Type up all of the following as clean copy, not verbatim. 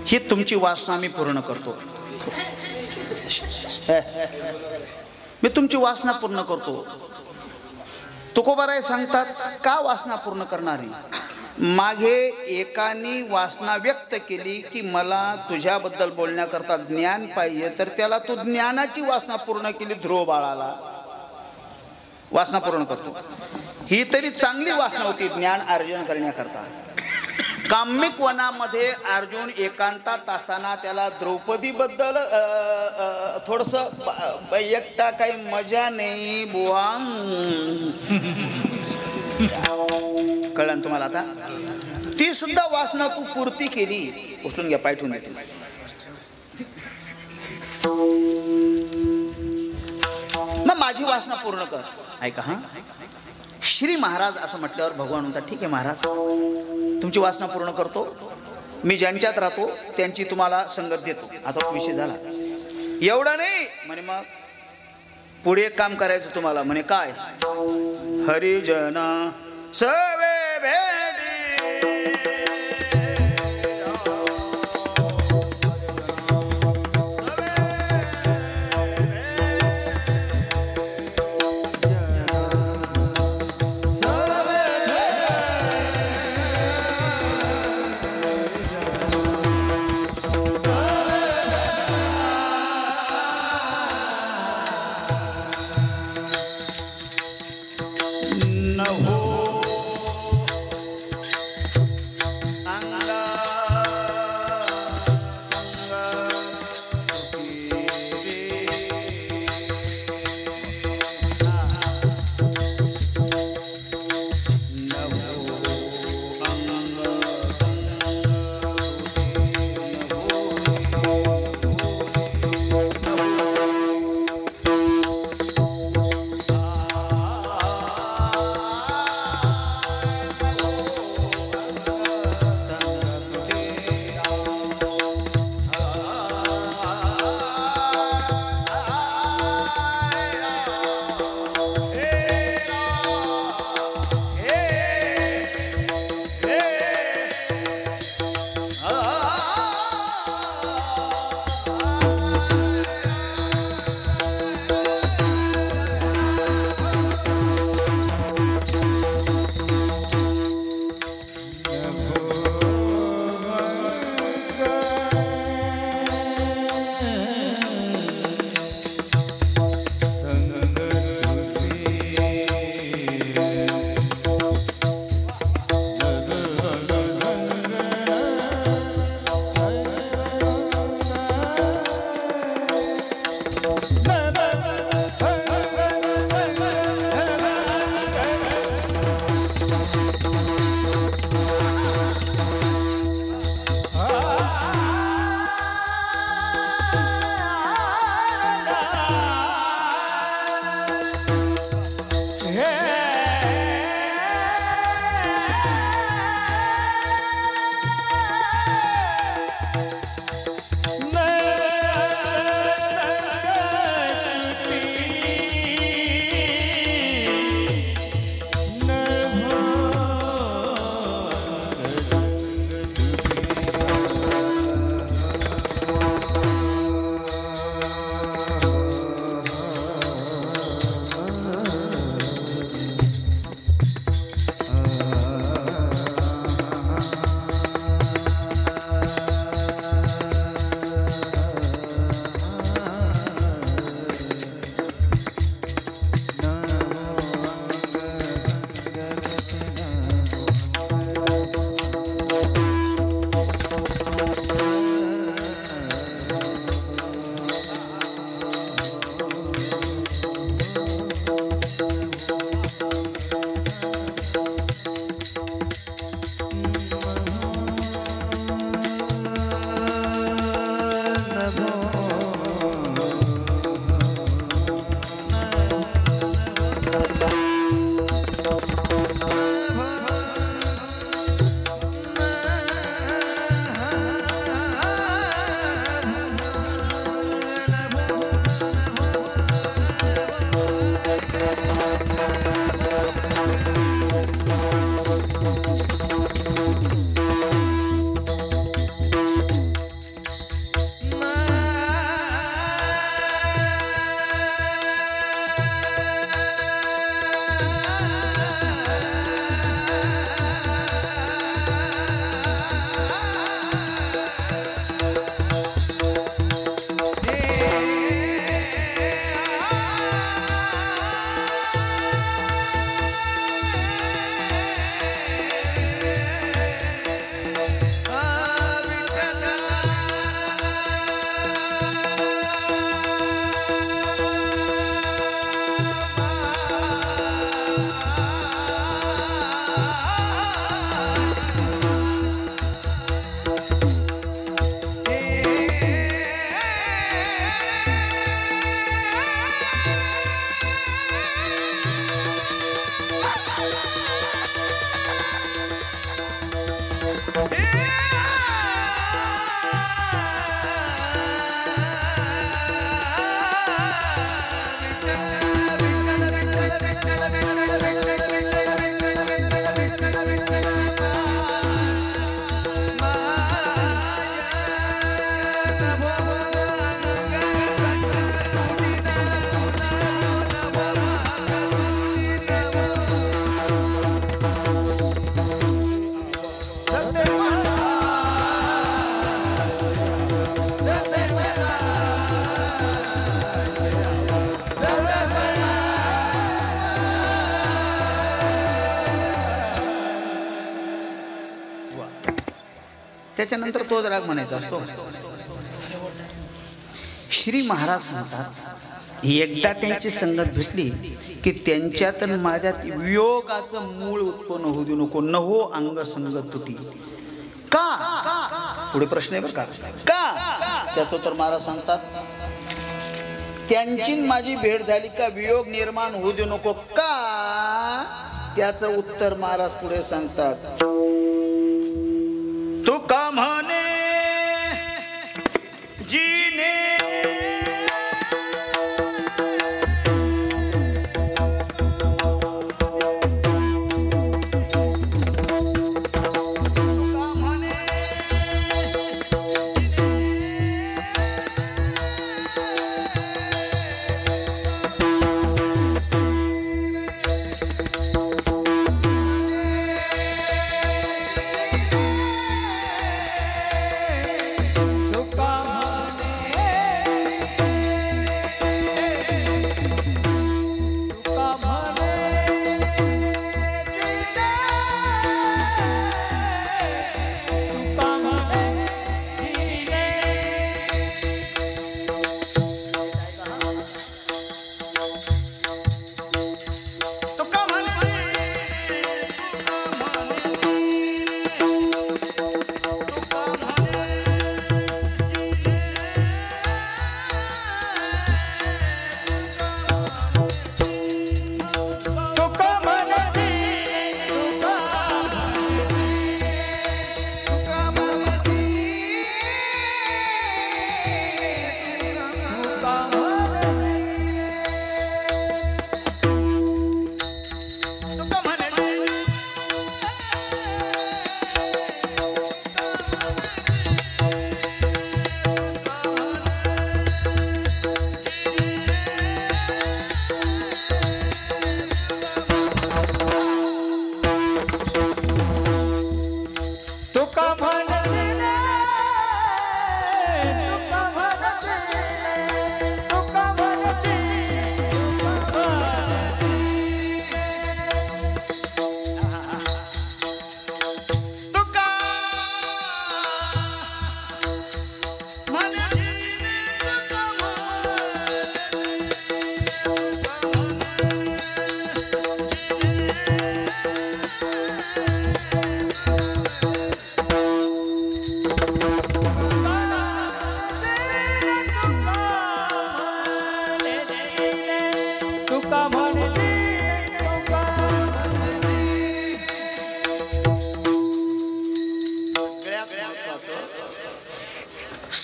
ही तुमची वासना मी पूर्ण करतो. मी तुमची वासना पूर्ण करतो. तुकोबाराय सांगतात का वासना पूर्ण करणारी. मागे एकाने वासना व्यक्त केली की मला तुझ्याबद्दल बोलण्याकरता ज्ञान पाहिजे, तर त्याला तू ज्ञानाची वासना पूर्ण केली. ध्रुव बाळाला वासना पूर्ण करतो. ही तरी चांगली वासना होती ज्ञान अर्जन करण्याकरता. काम्यक वनामध्ये अर्जुन एकांतात असताना त्याला द्रौपदी बद्दल थोडस एकटा काही मजा नाही बुवा. कळलं तुम्हाला आता. ती सुद्धा वासना तू पूर्ती केली. उचलून घ्या, पाय ठेवून देते. मग माझी वासना पूर्ण कर. ऐका हा, श्री महाराज असं म्हटल्यावर भगवान म्हणतात ठीक आहे महाराज, तुमची वासना पूर्ण करतो. मी ज्यांच्यात राहतो त्यांची तुम्हाला संगत देतो. आता विषय झाला. एवढं नाही म्हणे, मग पुढे एक काम करायचं तुम्हाला. म्हणे काय. हरिजन सवे भेटी त्याच्यानंतर तोच राग म्हणायचा असतो. श्री महाराज सांगतात एकदा त्यांची संगत भेटली की त्यांच्यात आणि माझ्यात वियोगाचं मूळ उत्पन्न होऊ देऊ नको. न हो अंग संगत तुटी. का? पुढे प्रश्न आहे बरं का? त्याचं तर महाराज सांगतात त्यांची माझी भेट झाली का वियोग निर्माण होऊ देऊ नको. का? त्याचं उत्तर महाराज पुढे सांगतात तू का म्हणे जीने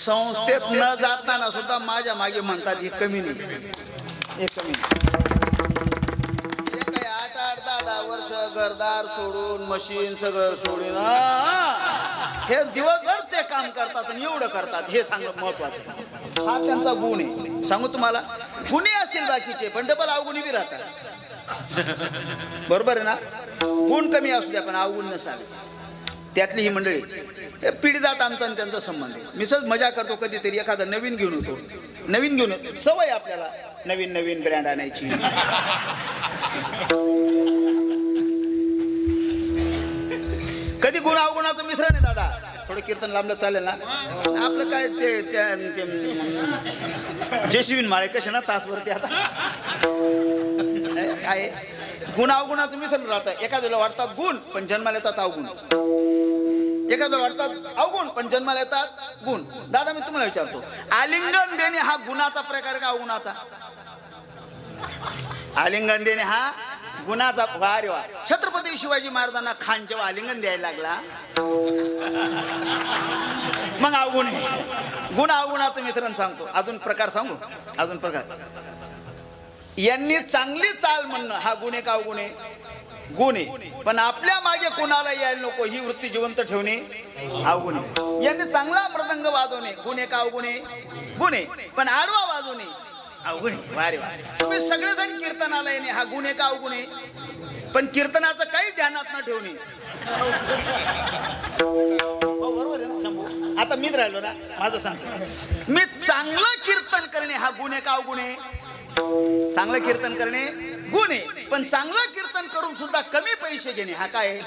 संस्थेत न जाताना सुद्धा माझ्या मागे म्हणतात हे कमी नाही, हे कमी नाही. काही 8-10 वर्ष घरदार सोडून मशीन सगळं सोडून हे दिवसभर ते काम करतात आणि एवढं करतात हे सांगणं महत्वाचं. हा त्यांचा गुण आहे. सांगू तुम्हाला गुणी असतील बाकीचे पण डबल अवगुणी बी राहतात. बरोबर आहे ना. गुण कमी असू द्या पण अवगुण नसावे. त्यातली ही मंडळी पिढीजात आमचा आणि त्यांचा संबंध आहे. मी सहज मजा करतो कधीतरी एखादा नवीन घेऊन येतो. नवीन घेऊन येतो सवय आपल्याला नवीन नवीन ब्रँड आणायची. कधी गुण अवगुणाचं मिश्रण आहे दादा. थोडं कीर्तन लांबलं चालेल ना. आपलं काय ते जेसीबी माळे कसे ना तासवरती आता काय गुण अवगुणाचं मिश्रण राहतं. एखाद्याला वाटतात गुण पण जन्माला येतात अवगुण. एखाद्याला वाटतात अवगुण पण जन्माला येतात गुण. दादा मी तुम्हाला विचारतो आलिंगन देणे हा गुणाचा प्रकार का अवगुणाचा? आलिंगन देणे हा गुणाचा. वारे वा. छत्रपती शिवाजी महाराजांना खान जेव्हा आलिंगन द्यायला लागला मग अवगुण आहे. गुण अवगुणाचं मिश्रण सांगतो. अजून प्रकार सांगू. अजून प्रकार यांनी चांगली चाल म्हणणं हा गुण आहे का अवगुण आहे? गुण आहे. पण आपल्या मागे कोणाला यायला नको ही वृत्ती जिवंत ठेवणे अवगुण आहे. यांनी चांगला मृदंग वाजवणे गुण आहे का अवगुण आहे? गुण आहे. पण आडवा वाजवणे अवगुण आहे. वारे वा. तुम्ही सगळेजण कीर्तनाला येणे हा गुण आहे का अवगुण आहे? पण कीर्तनाचं काही ध्यानात न ठेवणे. बरोबर आहे ना शंभू. आता मीच राहिलो ना माझं सांग. मी चांगलं कीर्तन करणे हा गुण आहे का अवगुण आहे? चांगलं कीर्तन करणे गुण आहे. पण चांगलं कीर्तन करून सुद्धा कमी पैसे घेणे हा काय?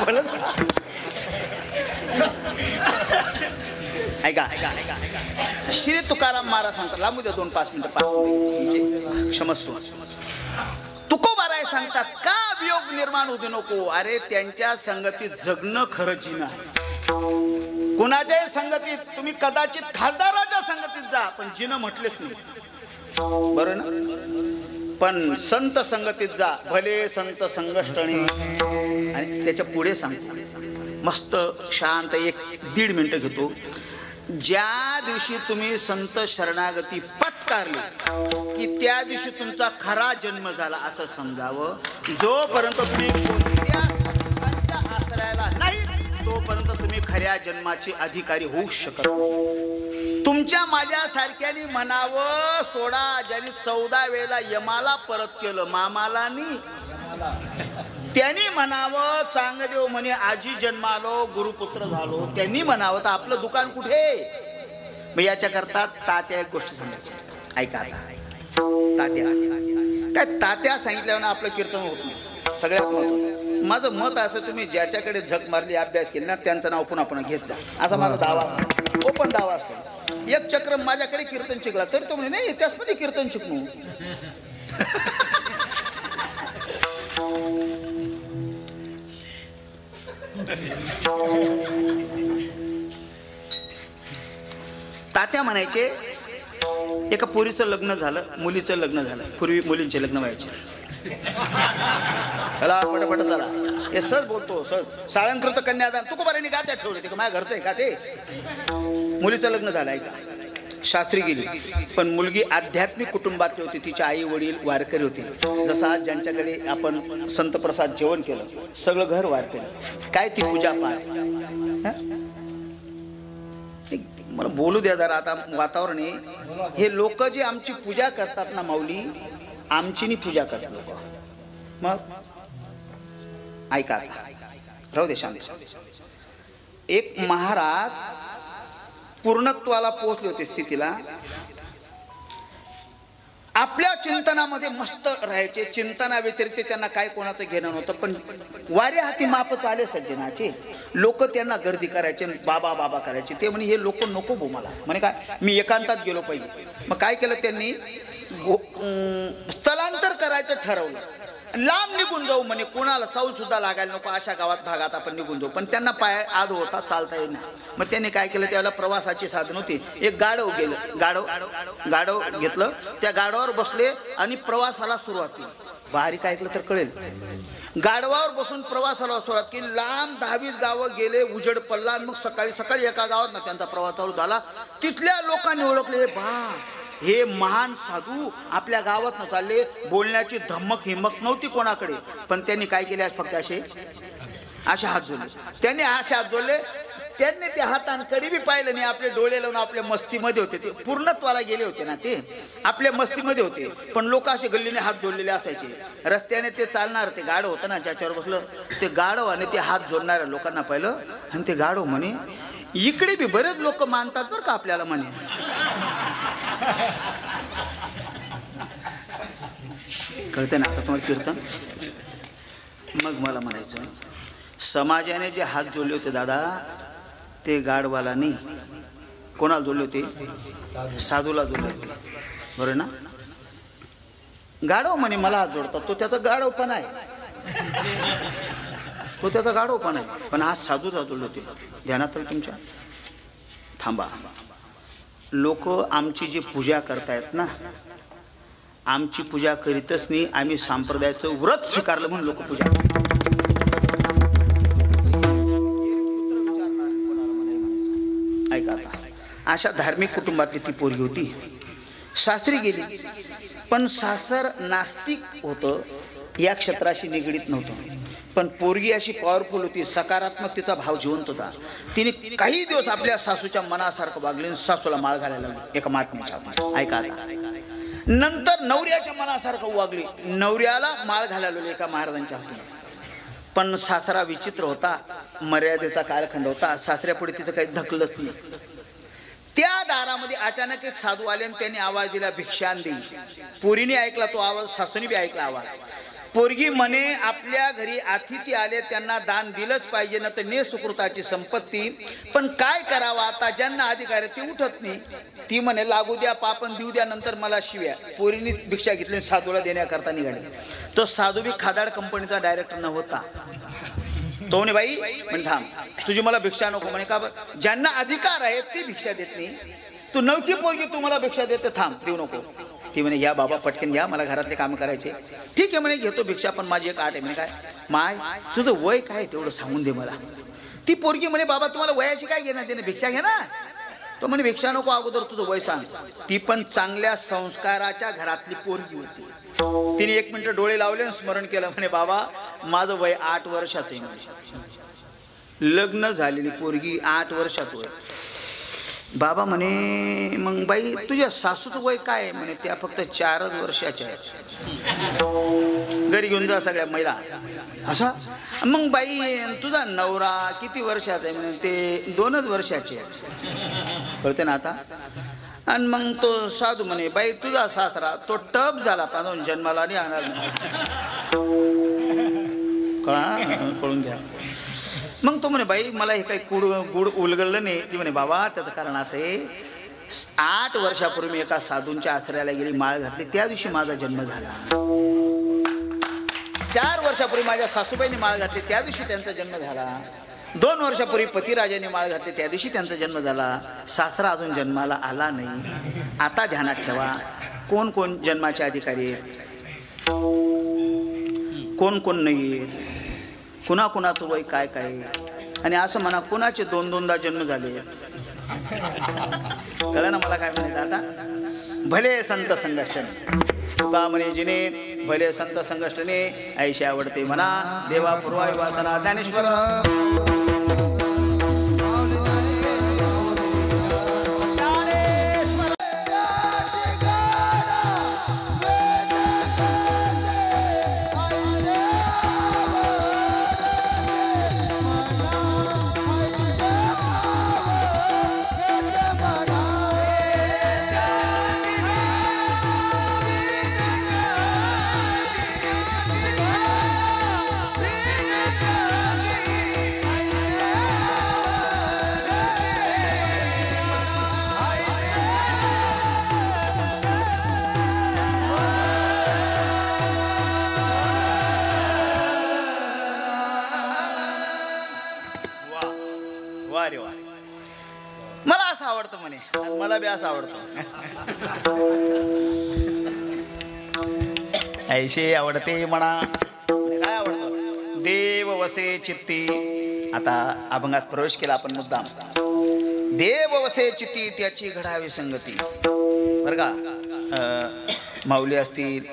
बोला ऐका श्री तुकाराम महाराज सांगतात, लांबू द्या 2-5 मिनिटं, क्षमस्व. तुकोबाराय सांगतात, का वियोग निर्माण होऊ नको. अरे त्यांच्या संगतीत जगणं खरं जीवन आहे. कुणाच्याही संगतीत तुम्ही कदाचित खासदाराच्या संगतीत जा, पण जीवन म्हटलेच नाही, बरं ना. पण संत संगतीत जा, भले संत संगष्टणे. आणि त्याच्या पुढे सांगतो, मस्त शांत 1-1.5 मिनिटं घेतो. ज्या दिवशी तुम्ही संत शरणागती पत्कारली की त्या दिवशी तुमचा खरा जन्म झाला असं समजावं. जोपर्यंत तुम्ही कोणत्या संतांच्या आश्रयाला नाही तोपर्यंत तुम्ही खऱ्या जन्माचे अधिकारी होऊ शकत नाही. तुमच्या माझ्यासारख्याने म्हणावं सोडा, ज्यांनी 14 वेळेला यमाला परत केलं, मामाला नाही, त्यांनी म्हणावं चांगदेव म्हणे आजी जन्मालो गुरुपुत्र झालो, त्यांनी म्हणावं तर आपलं दुकान कुठे. मग याच्या करता तात्या एक गोष्ट सांगायची, ऐका तात्या सांगितल्यावर आपलं कीर्तन होत नाही. सगळ्यात महत्त्वाचं माझं मत असं, तुम्ही ज्याच्याकडे झक मारली अभ्यास केली ना त्यांचं नाव पुन्हा पुन्हा घेत जा, असा माझा दावा, ओपन दावा असतो. एक चक्र माझ्याकडे कीर्तन शिकला तरी तो म्हणे नाही त्याचमध्ये कीर्तन शिकणू. तात्या म्हणायचे, एका पोरीचं लग्न झालं, मुलीचं लग्न झालं. पूर्वी मुलींचे लग्न व्हायचे. त्याला पटापट झाला, हे सहज बोलतो, सहज साळंकृत कन्यादान तुकोबारांनी का त्या ठेवले, ते माझ्या घरचं आहे का ते. मुलीचं लग्न झालं आहे का, शास्त्री गेली, पण मुलगी आध्यात्मिक कुटुंबातली होती. तिचे आई वडील वारकरी होते. जसं आज ज्यांच्याकडे आपण संत प्रसाद जेवण केलं, सगळं घर वारकरी. काय ती पूजा पाठ, मला बोलू द्या जरा, आता वातावरण आहे. हे लोक जे आमची पूजा करतात ना माऊली, आमची नाही पूजा करतात लोक. मग ऐका, राहू दे शांत. एक महाराज पूर्णत्वाला पोहोचले होते स्थितीला, आपल्या चिंतनामध्ये मस्त राहायचे. चिंतना व्यतिरिक्त त्यांना काय कोणाचं घेणं नव्हतं. पण वारे हाती मापच आले सज्जनाचे. लोक त्यांना गर्दी करायचे, बाबा बाबा करायचे. ते म्हणे हे लोक नको भो मला. म्हणे काय, मी एकांतात गेलो पाहिजे. मग काय केलं त्यांनी, स्थलांतर करायचं ठरवलं. लांब निघून जाऊ म्हणे, कोणाला चाऊल सुद्धा लागायला नको, अशा गावात भागात आपण निघून जाऊ. पण त्यांना पाय आद होता, चालता येईल. मग त्यांनी काय केलं, त्यावेळेला प्रवासाची साधन होती. एक गाढव गेलं, गाढव घेतलं, त्या गाढवावर बसले आणि प्रवासाला सुरुवात केली. बारीक ऐकलं तर कळेल. गाढवावर बसून प्रवासाला सुरुवात केली. लांब 10-20 गावं गेले, उजेड पडला. मग सकाळी एका गावात ना त्यांचा प्रवास चालू झाला. तिथल्या लोकांनी ओळखले, हे महान साधू आपल्या गावात न चालले. बोलण्याची धमक हिम्मत नव्हती कोणाकडे. पण त्यांनी काय केले, फक्त असे हात जोडले. त्यांनी असे हात जोडले. त्यांनी त्या हातांकडे बी पाहिलं नाही. आपले डोळे लावून आपल्या मस्तीमध्ये होते. ते पूर्णत्वाला गेले होते ना, ते आपल्या मस्तीमध्ये होते. पण लोक असे गल्लीने हात जोडलेले असायचे. रस्त्याने ते चालणार, ते गाढव होतं ना ज्याच्यावर बसलं, ते गाढव आणि ते हात जोडणाऱ्या लोकांना पाहिलं. आणि ते गाढव म्हणे, इकडे बी बरेच लोक मानतात बरं का आपल्याला म्हणे. कळते ना आता तुम्हाला कीर्तन. मग मला म्हणायचं, समाजाने जे हात जोडले होते दादा, ते गाढवाला नाही, कोणाला जोडले होते, साधूला जोडले होते. बरं ना. गाढव म्हणे मला हात जोडतात, तो त्याचा गाढवपणा आहे, तो त्याचा गाढवपणा आहे. पण हात साधूला जोडले होते. ध्यानात तुमच्या. थांबा, लोक आमची जी पूजा करतायत ना, आमची पूजा करीतच नाही. आम्ही संप्रदायाचं व्रत स्वीकारलं म्हणून लोक पूजा करतात. ऐका आता, अशा धार्मिक कुटुंबातली ती पोरगी होती. सासरी गेली, पण सासर नास्तिक होतं, या क्षेत्राशी निगडीत नव्हतं. पण पोरगी अशी पॉवरफुल होती, सकारात्मकतेचा भाव जिवंत होता. तिने काही दिवस आपल्या सासूच्या मनासारखं वागले. सासूला माळ घालायला लागली एका महात्म्याच्या. ऐका आता, नंतर नवऱ्याच्या मनासारखं वागली. नवऱ्याला माळ घालायला लागली एका महाराजांच्या हातून. पण सासरा विचित्र होता, मर्यादेचा कालखंड होता. सासऱ्यापुढे तिचं काही धकलंच नाही. त्या दारामध्ये अचानक एक साधू आले आणि त्यांनी आवाज दिला, भिक्षान दे. पोरीने ऐकला तो आवाज, सासूने बी ऐकला आवाज. पोरगी म्हणे आपल्या घरी अतिथी आले त्यांना दान दिलंच पाहिजे, ना तर ने सुकृताची संपत्ती. पण काय करावं आता, ज्यांना अधिकार आहे ते उठत नाही. ती म्हणे लागू द्या पापण देऊ द्या, नंतर मला शिव्या. पोरीने भिक्षा घेतली, साधूला देण्याकरता निघाले. तो साधू बी खादाड कंपनीचा डायरेक्टर नव्हता. तो म्हणे बाई म्हणे थांब, तुझी मला भिक्षा नको. म्हणे का बरं? ज्यांना अधिकार आहे ती भिक्षा देत नाही, तू नवकी पोरगी तू मला भिक्षा देते, थांब देऊ नको. ती म्हणे या बाबा पटकन घ्या, मला घरातले काम करायचे. ठीक आहे म्हणे घेतो भिक्षा, पण माझी एक आट आहे. म्हणे काय? माय तुझं वय काय तेवढं सांगून दे मला. ती पोरगी म्हणे बाबा तुम्हाला वयाशी काय घेणं देणं, भिक्षा घे ना. तो म्हणे भिक्षा नको, अगोदर तुझं वय सांग. ती पण चांगल्या संस्काराच्या घरातली पोरगी होती. तिने 1 मिनिट डोळे लावले आणि स्मरण केलं. म्हणे बाबा माझं वय 8 वर्षाचं आहे. लग्न झालेली पोरगी 8 वर्षाचं वय. बाबा म्हणे मग बाई तुझ्या सासूचं वय काय? म्हणे त्या फक्त 4 वर्षाच्या आहेत. घरी घेऊन जा सगळ्या महिला. असा मग बाई तुझा नवरा किती वर्षाचा आहे? म्हणे ते 2च वर्षाचे आहेत. कळते ना आता. आणि मग तो साधू म्हणे बाई तुझा सासरा तो टप झाला पाहून जन्माला नाही आणणार. कळून घ्या. मग तो म्हणे बाई मला हे काही गुड उलगडलं नाही. ती म्हणे बाबा त्याचं कारण असं आहे, 8 वर्षापूर्वी मी एका साधूंच्या आश्रयाला गेली, माळ घातली, त्या दिवशी माझा जन्म झाला. 4 वर्षापूर्वी माझ्या सासूबाईंनी माळ घातली, त्या दिवशी त्यांचा जन्म झाला. 2 वर्षापूर्वी पतिराजाने माळ घातली, त्या दिवशी त्यांचा जन्म झाला. सासरा अजून जन्माला आला नाही. आता ध्यानात ठेवा कोण कोण जन्माचे अधिकारी आहेत, कोण कोण नाही आहेत, कुणाकुणाचं वय काय काय. आणि असं म्हणा कुणाचे 2-2दा जन्म झाले. कळलं ना मला काय म्हणायचं आता. भले संत संघर्षण तुका म्हणे जिने, भले संत संघर्षणे ऐशी आवडते म्हणा. देवा पूर्वाई वासना. ज्ञानेश्वर मला असं आवडतं म्हणे. मला बी असं आवडतं. ऐशे आवडते म्हणा. काय आवडतं? देव वसे चित्ती. आता अभंगात प्रवेश केला आपण मुद्दाम. देव वसे चित्ती त्याची घडावी संगती. बरं का, माऊली असतील,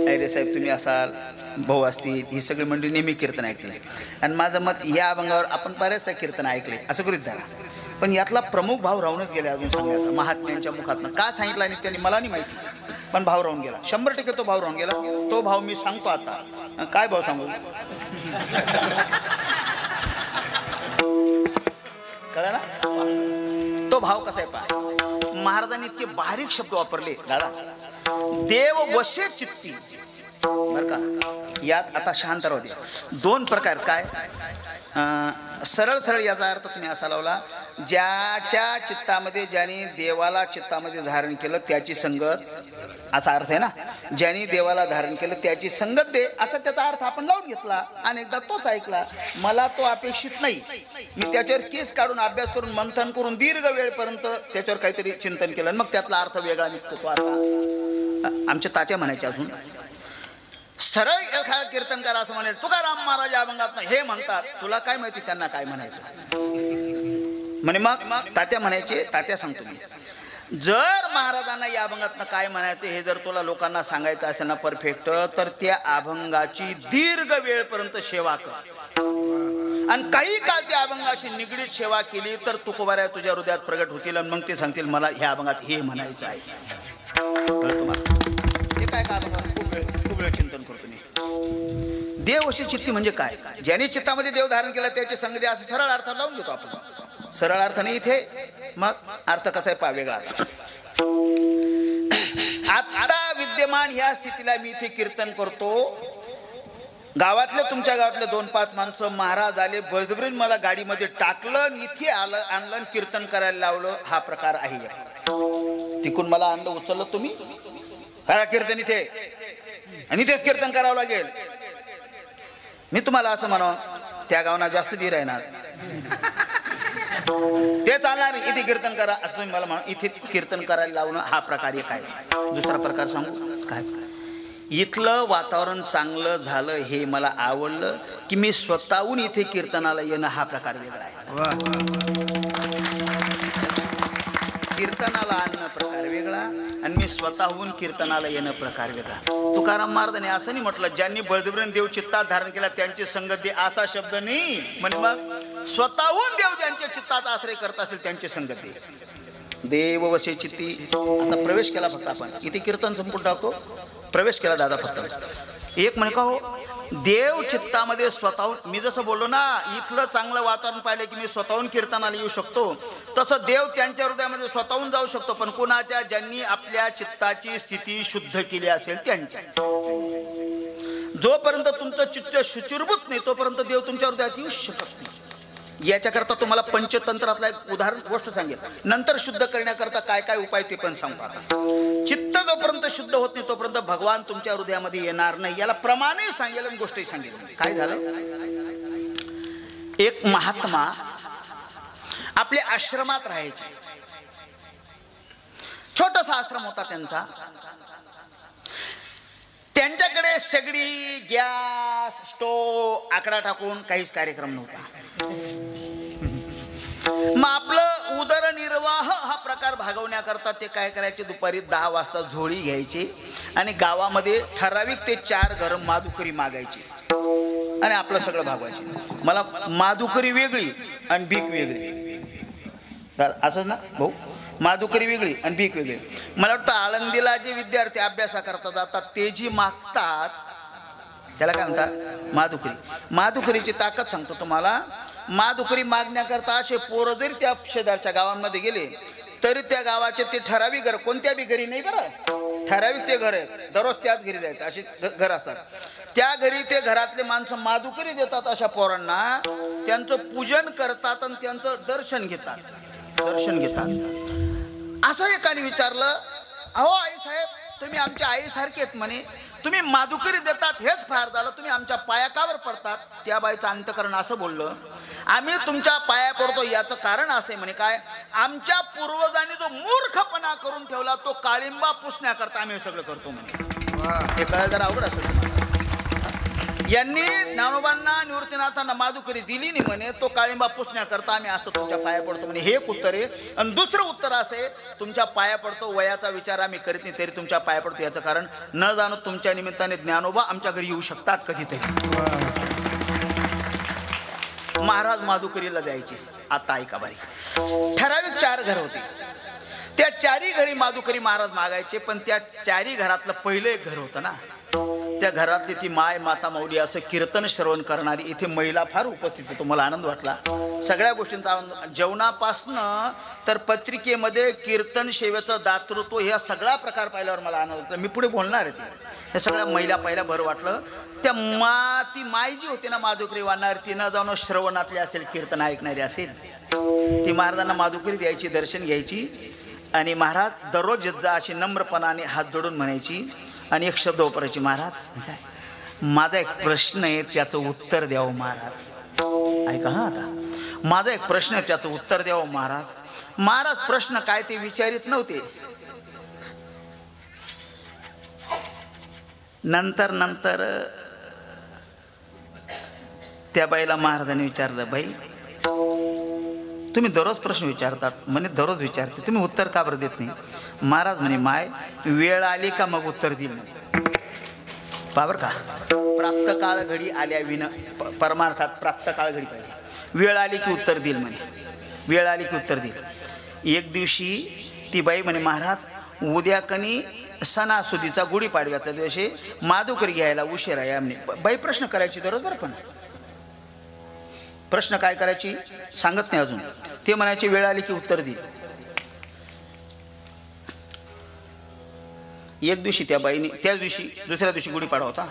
ऐरे साहेब तुम्ही असाल, भाऊ असतील, ही सगळी मंडळी नेहमी कीर्तन ऐकते. आणि माझं मत या अभंगावर आपण बऱ्याचदा कीर्तन ऐकले असं करीत झाला, पण यातला प्रमुख भाव राहूनच गेला. अजून सांगायचा महात्म्यांच्या मुखातनं का सांगितलं आणि त्यांनी मला नाही माहिती, पण भाव राहून गेला. 100% तो भाव राहून गेला. तो भाव मी सांगतो आता. काय भाव सांगू? कळलं ना तो भाव कसा आहे पहा. महाराजांनी इतके बारीक शब्द वापरले दादा. देव वशे चित्ती. बर का, यात आता शांत राहू दे. 2 प्रकार. काय सरळ सरळ याचा अर्थ तुम्ही असा लावला, ज्याच्या चित्तामध्ये ज्याने देवाला चित्तामध्ये धारण केलं त्याची संगत, असा अर्थ आहे ना. ज्याने देवाला धारण केलं त्याची संगत दे, असा त्याचा अर्थ आपण लावून घेतला. अनेकदा तोच ऐकला. मला तो अपेक्षित नाही. मी त्याच्यावर केस काढून अभ्यास करून मंथन करून दीर्घ वेळपर्यंत त्याच्यावर काहीतरी चिंतन केलं, मग त्यातला अर्थ वेगळा निघतो. तो आता आमच्या तात्या म्हणायचे अजून सरळ एखादा कीर्तनकार असं म्हणेल तुकाराम महाराज अभंगात हे म्हणतात, तुला काय माहिती त्यांना काय म्हणायचं म्हणे. मग तात्या म्हणायचे, तात्या सांगतो मी, जर महाराजांना या अभंगातनं काय म्हणायचं हे जर तुला लोकांना सांगायचं असेल ना परफेक्ट, तर त्या अभंगाची दीर्घ वेळपर्यंत सेवा कर. आणि काही काळ त्या अभंगाशी निगडीत सेवा केली तर तुकोबाऱ्या तुझ्या हृदयात प्रगट होतील. आणि मग ते सांगतील मला ह्या अभंगात हे म्हणायचं आहे. हे काय का खूप वेळ चिंतन करतो मी. देव अशी चित्ती म्हणजे काय? ज्याने चित्तामध्ये देव धारण केला त्याची संगती, असं सरळ अर्थ लावून घेतो आपण. सरळ अर्थ नाही इथे. मग अर्थ कसा आहे पा वेगळा. आता विद्यमान ह्या स्थितीला मी इथे कीर्तन करतो. गावातले तुमच्या गावातले 2-5 माणसं महाराज आले, बळजबरीने मला गाडीमध्ये टाकलं, इथे आलं, आणलं, कीर्तन करायला लावलं. हा प्रकार आहे. तिकून मला आणलं, उचललं, तुम्ही करा कीर्तन इथे आणि तेच कीर्तन करावं लागेल. मी तुम्हाला असं म्हणा, त्या गावांना जास्त धीर आहे ना, ते चालणार, इथे कीर्तन करा असं तुम्ही मला म्हणा. इथे कीर्तन करायला लावणं हा प्रकार एक आहे. दुसरा प्रकार सांगू काय? इथलं वातावरण चांगलं झालं, हे मला आवडलं की मी स्वतःहून इथे कीर्तनाला येणं हा प्रकार वेगळा आहे. कीर्तनाला आणणं प्रकार वेगळा आणि मी स्वतःहून कीर्तनाला येणं प्रकार वेगळा. तुकाराम महाराजांनी असं नाही म्हटलं, ज्यांनी बळजबरीने देव चित्तात धारण केला त्यांची संगत दे, असा शब्द नाही. म्हणजे मग स्वतःहून देव ज्यांच्या चित्ताचा आश्रय करत असेल त्यांची संगत दे. देव वसे चित्ती असा प्रवेश केला फक्त आपण. इथे कीर्तन संपून टाकतो, प्रवेश केला दादा फक्त. एक म्हणे का हो, देव चित्तामध्ये स्वतःहून, मी जसं बोललो ना, इथलं चांगलं वातावरण पाहिलं की मी स्वतःहून कीर्तनाला येऊ शकतो, तसं देव त्यांच्या हृदयामध्ये स्वतःहून जाऊ शकतो. पण कोणाच्या? ज्यांनी आपल्या चित्ताची स्थिती शुद्ध केली असेल त्यांच्या. जोपर्यंत तुमचं चित्त शुचिर्भूत नाही तोपर्यंत देव तुमच्या हृदयात येऊ शकत नाही. याच्याकरता तुम्हाला पंचतंत्रातला एक उदाहरण गोष्ट सांगेल, नंतर शुद्ध करण्याकरता काय काय उपाय ते पण सांगतो. चित्त जोपर्यंत शुद्ध होत नाही तोपर्यंत भगवान तुमच्या हृदयामध्ये येणार नाही. याला प्रमाणही सांगेल आणि गोष्टही सांगेल. काय झालं, एक महात्मा आपल्या आश्रमात राहायचे. छोटासा आश्रम होता त्यांचा. त्यांच्याकडे सगळी गॅस स्टोव आकडा टाकून काहीच कार्यक्रम नव्हता. मग आपलं उदरनिर्वाह हा प्रकार भागवण्याकरता ते काय करायचे, दुपारी 10 वाजता झोळी घ्यायचे आणि गावामध्ये ठराविक ते 4 घर माधुकरी मागायची आणि आपलं सगळं भागवायचे. मला माधुकरी वेगळी आणि भीक वेगळी, असंच ना भाऊ? माधुकरी वेगळी आणि भीक वेगळी. मला वाटतं आळंदीला जे विद्यार्थी अभ्यासाकरता जातात ते जी मागतात त्याला काय म्हणतात? माधुकरी. माधुकरीची ताकद सांगतो तुम्हाला. माधुकरी मागण्याकरता असे पोरं जरी त्या शेजारच्या गावांमध्ये गेले तरी त्या गावाचे ते ठराविक घर, कोणत्या बी घरी नाही बरं, ठराविक ते घर आहे, दररोज त्याच घरी जायचं असे घर असतात. त्या घरी ते घरातले माणसं माधुकरी देतात अशा पोरांना, त्यांचं पूजन करतात आणि त्यांचं दर्शन घेतात. असं एकाने विचारलं, अहो आई साहेब, तुम्ही आमच्या आईसारखे आहेत म्हणे, तुम्ही माधुकरी देतात हेच फार झालं, तुम्ही आमच्या पायाकावर पडतात. त्या बाईचं अंतकरण असं बोललं, आम्ही तुमच्या पाया पडतो याचं कारण असे म्हणे, काय, आमच्या पूर्वजांनी जो मूर्खपणा करून ठेवला तो काळिंबा पुसण्याकरता आम्ही सगळं करतो म्हणे. हे कळायला जरा अवघड असेल. यांनी ज्ञानोबांना निवृत्तीनाथांना माधुकरी दिली नाही म्हणे, तो काळिंबा पुसण्याकरता आम्ही असं तुमच्या पाया पडतो म्हणे. हे एक उत्तर आहे. आणि दुसरं उत्तर असे, तुमच्या पाया पडतो वयाचा विचार आम्ही करीत नाही तरी तुमच्या पाया पडतो याचं कारण न जाणं तुमच्या निमित्ताने ज्ञानोबा आमच्या घरी येऊ शकतात कधीतरी. महाराज माधुकरीला जायचे. आता ऐका बारी, ठराविक 4 घर होते. त्या 4ही घरी माधुकरी महाराज मागायचे. पण त्या 4ही घरातलं पहिलं एक घर होतं ना, त्या घरातली ती माय माता माऊली असं कीर्तन श्रवण करणारी इथे महिला फार उपस्थित होतो. मला आनंद वाटला सगळ्या गोष्टींचा आनंद. जेवणापासनं तर पत्रिकेमध्ये कीर्तन सेवेचं दातृत्व ह्या सगळा प्रकार पाहिल्यावर मला आनंद वाटला. मी पुढे बोलणार आहे ते. हे सगळ्या महिला पाहिल्या बरं वाटलं. त्या ती माय जी होती ना माधुकरी वाढणारी, ती न जाऊन श्रवणातली असेल, कीर्तन ऐकणारी असेल, ती महाराजांना माधुकरी द्यायची, दर्शन घ्यायची आणि महाराज दररोज येत जा अशी नम्रपणाने हात जोडून म्हणायची आणि एक शब्द वापरायची, महाराज माझा एक प्रश्न आहे त्याचं उत्तर द्यावं महाराज. ऐका हा, आता माझा एक प्रश्न आहे त्याचं उत्तर द्यावं महाराज. महाराज प्रश्न काय ते विचारित नव्हते. नंतर त्या बाईला महाराजांनी विचारलं, बाई तुम्ही दररोज प्रश्न विचारतात म्हणे. दररोज विचारते, तुम्ही उत्तर का बरं देत नाही? महाराज म्हणे, माय वेळ आली का मग उत्तर देईल म्हणे. पावर का, प्राप्त काळ घडी आल्या विन परमार्थात प्राप्त काळ घडी पाहिजे. वेळ आली की उत्तर देईल म्हणे, वेळ आली की उत्तर देईल. एक दिवशी ती बाई म्हणे, महाराज उद्या कनी सणासुदीचा गुढीपाडव्याचा दिवशी माधुकरी घ्यायला उशीर आहे. आम्ही बाई प्रश्न करायची दररोज बरं, पण प्रश्न काय करायची सांगत नाही अजून. ते म्हणायचे वेळ आली की उत्तर देईल. एक दिवशी त्या बाईने, त्याच दिवशी दुसऱ्या दिवशी गुढीपाडवा होता,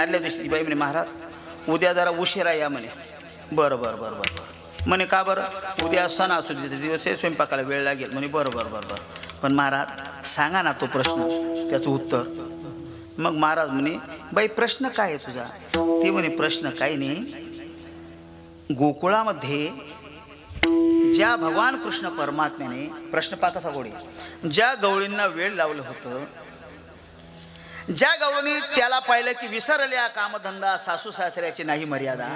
आदल्या दिवशी ती बाई म्हणे महाराज उद्या जरा उशिरा या म्हणे. बरं बरं बरं बरं बरं म्हणे का बरं? उद्या सणासुदीचा दिवस आहे, स्वयंपाकाला वेळ लागेल म्हणे. बरं बरं बरं बरं पण महाराज सांगा ना तो प्रश्न, त्याचं उत्तर. मग महाराज म्हणे बाई प्रश्न काय आहे तुझा? ते म्हणे प्रश्न काही नाही, गोकुळामध्ये ज्या भगवान कृष्ण परमात्म्याने, प्रश्न पा कसा गोडी, ज्या गवळींना वेळ लावलं होतं, ज्या गवळींनी त्याला पाहिलं की विसरल्या कामधंदा सासू सासऱ्याची नाही मर्यादा,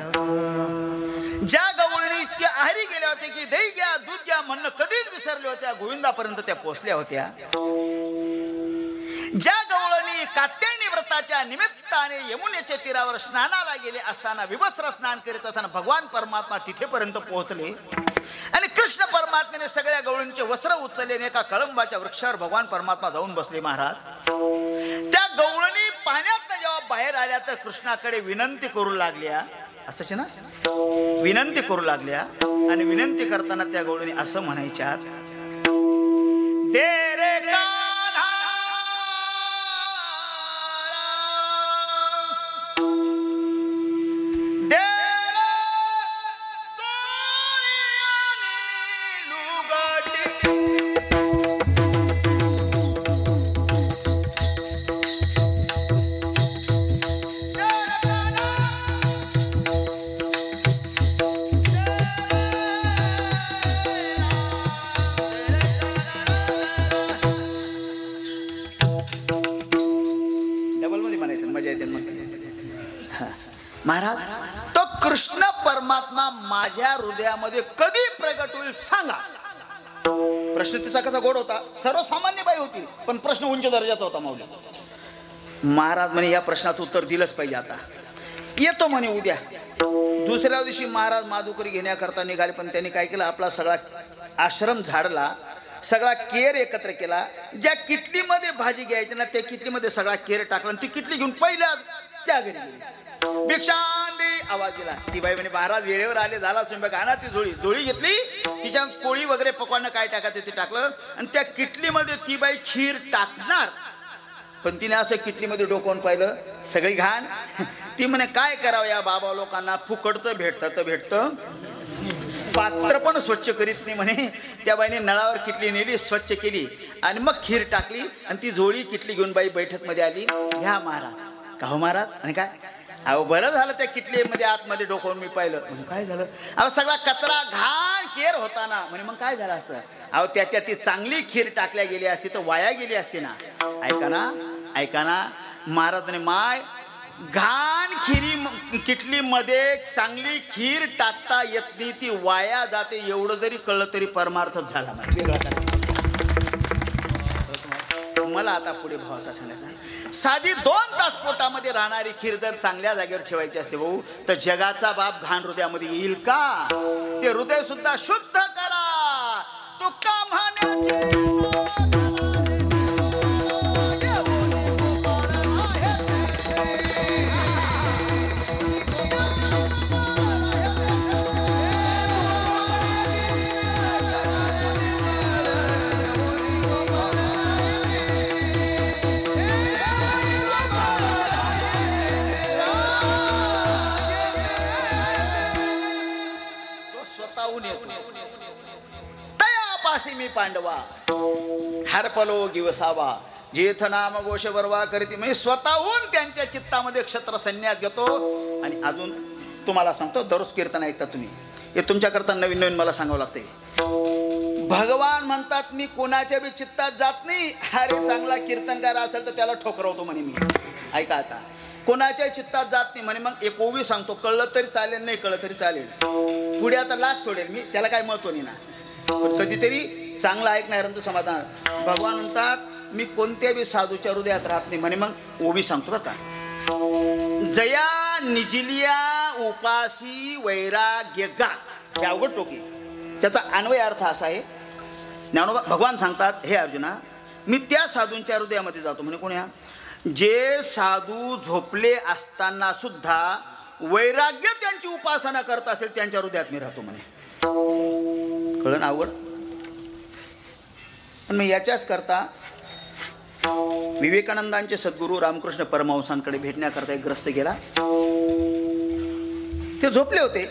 ज्या गवळींनी इतक्या आहारी गेल्या होत्या की दही घ्या दूध घ्या म्हणणं कधीच विसरल्या होत्या, गोविंदापर्यंत त्या पोचल्या होत्या, ज्या गवळणी कात्यायनी व्रताच्या निमित्ताने यमुनेच्या तीरावर स्नानाला गेले असताना, विवस्त्र स्नान करीत असताना भगवान परमात्मा तिथेपर्यंत पोहोचले आणि कृष्ण परमात्म्याने सगळ्या गवळींचे वस्त्र उचलले. एका कळंबाच्या वृक्षावर भगवान परमात्मा जाऊन बसले. महाराज त्या गवळणी पाण्यात जेव्हा बाहेर आल्या तर कृष्णाकडे विनंती करू लागल्या, असंच ना, विनंती करू लागल्या आणि विनंती करताना त्या गवळणी असं म्हणायच्या, दे रे महाराज तो कृष्ण परमात्मा माझ्या हृदयामध्ये कधी प्रगट होईल सांगा. प्रश्न तिचा कसा गोड होता, सर्वसामान्य बाई होती पण प्रश्न उंच दर्जाचा होता. माऊली महाराज म्हणे या प्रश्नाचं उत्तर दिलंच पाहिजे, आता येतो म्हणे उद्या. दुसऱ्या दिवशी महाराज माधुकरी घेण्याकरता निघाले, पण त्यांनी काय केलं, आपला सगळा आश्रम झाडला, सगळा केर एकत्र केला, ज्या किटलीमध्ये भाजी घ्यायची ना त्या किटलीमध्ये सगळा केर टाकला आणि ती किटली घेऊन पहिल्या त्या घरी गेली. भिक्षांदी आवाज दिला. ती बाई म्हणे महाराज वेळेवर आले, झाला स्वयंपाक, आणा ती झोळी घेतली, तिच्या पोळी वगैरे पकवानं काय टाकायचं ते टाकलं आणि त्या किटलीमध्ये ती बाई खीर टाकणार, पण तिने असं किटलीमध्ये डोकावून पाहिलं, सगळी घाण. ती म्हणे काय करावं या बाबा लोकांना, फुकटचं भेटतं तर भेटतं, पात्र पण स्वच्छ करीत नाही म्हणे. त्या बाईने नळावर किटली नेली, स्वच्छ केली आणि मग खीर टाकली आणि ती झोळी किटली घेऊन बाई बैठकमध्ये आली. घ्या महाराज. का हो महाराज? आणि काय? अहो बरं झालं त्या किटलीमध्ये आतमध्ये डोकावून मी पाहिलं. म्हणजे काय झालं? अहो सगळा कचरा घाण केर होता ना. म्हणे मग काय झालं असं? अहो त्याच्यात ती चांगली खीर टाकल्या गेली असती तर वाया गेली असती ना. ऐका ना, ऐका ना महाराज म्हणे माय घाण किटलीमध्ये चांगली खीर टाकता येत नाही, ती वाया जाते. एवढं जरी कळलं तरी परमार्थच झाला. मला आता पुढे भाव असा सांगायचा, साधी 2 तास पोटामध्ये राहणारी खीर जर चांगल्या जागेवर ठेवायची असते भाऊ, तर जगाचा बाप घाण हृदयामध्ये येईल का? ते हृदय सुद्धा शुद्ध करा. तुका म्हणायचे तयापासी मी पांडवा हरपलो गिवसावा जेथ नाम घोष बरवा करीती. म्हणजे स्वतःहून त्यांच्या चित्तामध्ये क्षत्र संन्यास घेतो. आणि अजून तुम्हाला सांगतो, दररोज कीर्तन ऐकता तुम्ही, हे तुमच्याकरता नवीन नवीन मला सांगावं लागते. भगवान म्हणतात मी कोणाच्या बी चित्तात जात नाही. अरे चांगला कीर्तनकार असेल तर त्याला ठोकरवतो म्हणे मी. ऐका आता, कोणाच्या चित्तात जात नाही म्हणे. मग एक ओवी सांगतो, कळलं तरी चालेल, नाही कळलं तरी चालेल, पुढे आता लाख सोडेल मी, त्याला काय महत्व नाही ना. पण कधीतरी चांगलं ऐकणाऱ्यांचं समाधान. भगवान म्हणतात मी कोणत्या बी साधूच्या हृदयात राहत नाही म्हणे. मग ओवी सांगतो बरं का, जया निजिलिया उपासी वैराग्य गा, हे अवघड टोकी. त्याचा अन्वय अर्थ असा आहे, ज्ञानोबा भगवान सांगतात हे अर्जुना, मी त्या साधूंच्या हृदयामध्ये जातो म्हणे. कोण्या? जे साधू झोपले असताना सुद्धा वैराग्य त्यांची उपासना करत असेल त्यांच्या हृदयात मी राहतो म्हणे. कळलं ना? अवघड. पण मी याच्याच करता विवेकानंदांचे सद्गुरू रामकृष्ण परमहंसांकडे भेटण्याकरता एक ग्रस्त गेला. ते झोपले होते.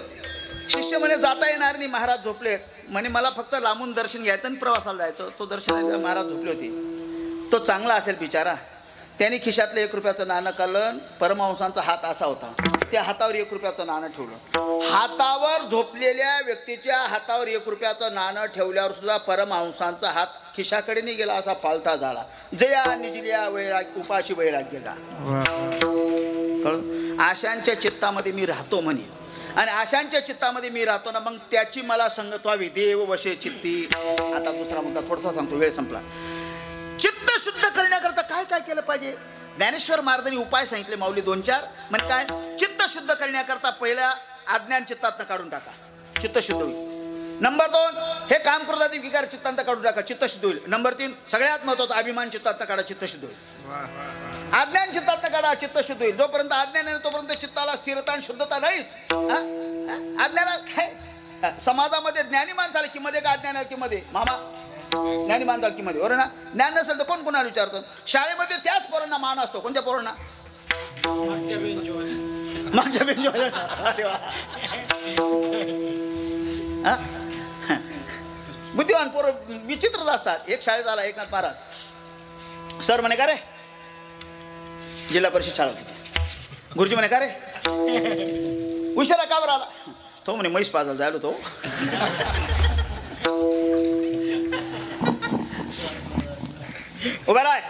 शिष्य म्हणे जाता येणार नाही, महाराज झोपले म्हणे, मला फक्त लांबून दर्शन घ्यायचं आणि प्रवासाला जायचं. तो दर्शन महाराज झोपले होते. तो चांगला असेल बिचारा. त्याने खिशातलं 1 रुपयाचं नाणं काढलं. परमहंसांचा हात असा होता, त्या हातावर 1 रुपयाचं नाणं ठेवलं. हातावर झोपलेल्या व्यक्तीच्या हातावर 1 रुपयाचं नाणं ठेवल्यावर सुद्धा परमहंसांचा हात खिशाकडे नाही गेला, असा पालथा झाला. जया निजल्या वैराग उपाशी वैराग्य का. आशांच्या चित्तामध्ये मी राहतो म्हणे, आणि आशांच्या चित्तामध्ये मी राहतो ना, मग त्याची मला संगत व्हावी. देव वशे चित्ती. आता दुसरा मुद्दा थोडासा सांगतो, वेळ संपला. चित्त शुद्ध करण्याकरता काय काय केलं पाहिजे. ज्ञानेश्वर महाराजांनी उपाय सांगितले माऊली 2-4. म्हणजे काय, चित्त शुद्ध करण्याकरता पहिला अज्ञान चित्तातनं काढून टाका, चित्त शुद्ध होईल. नंबर 2, हे काम क्रोधादी विकार चित्तांत काढून टाका, चित्त शुद्ध होईल. नंबर 3, सगळ्यात महत्वाचा अभिमान चित्तातनं काढा, चित्त शुद्ध होईल. अज्ञान चित्तातनं काढा, चित्त शुद्ध होईल. जोपर्यंत अज्ञान आहे तोपर्यंत चित्ताला स्थिरता आणि शुद्धता नाहीच. अज्ञाना काय, समाजामध्ये ज्ञानी माणसाला किंमत आहे का अज्ञानाला किंमत आहे मामा. ज्ञानी माणसाला किंमत आहे, बरोबर ना. ज्ञान नसेल तर कोण कोणाला विचारतं. शाळेमध्ये त्याच पोरांना मान असतो. कोणत्या पोरांना. मागच्या बेंचवर. अरे वा. बुद्धिवान पोरं विचित्रच असतात. एक शाळेत आला एकनाथ महाराज. सर म्हणे का रे, जिल्हा परिषद शाळा. गुरुजी म्हणे का रे उशिरा का बरं आला. तो म्हणे म्हैस पाजायला जायलो तो. उभा राय,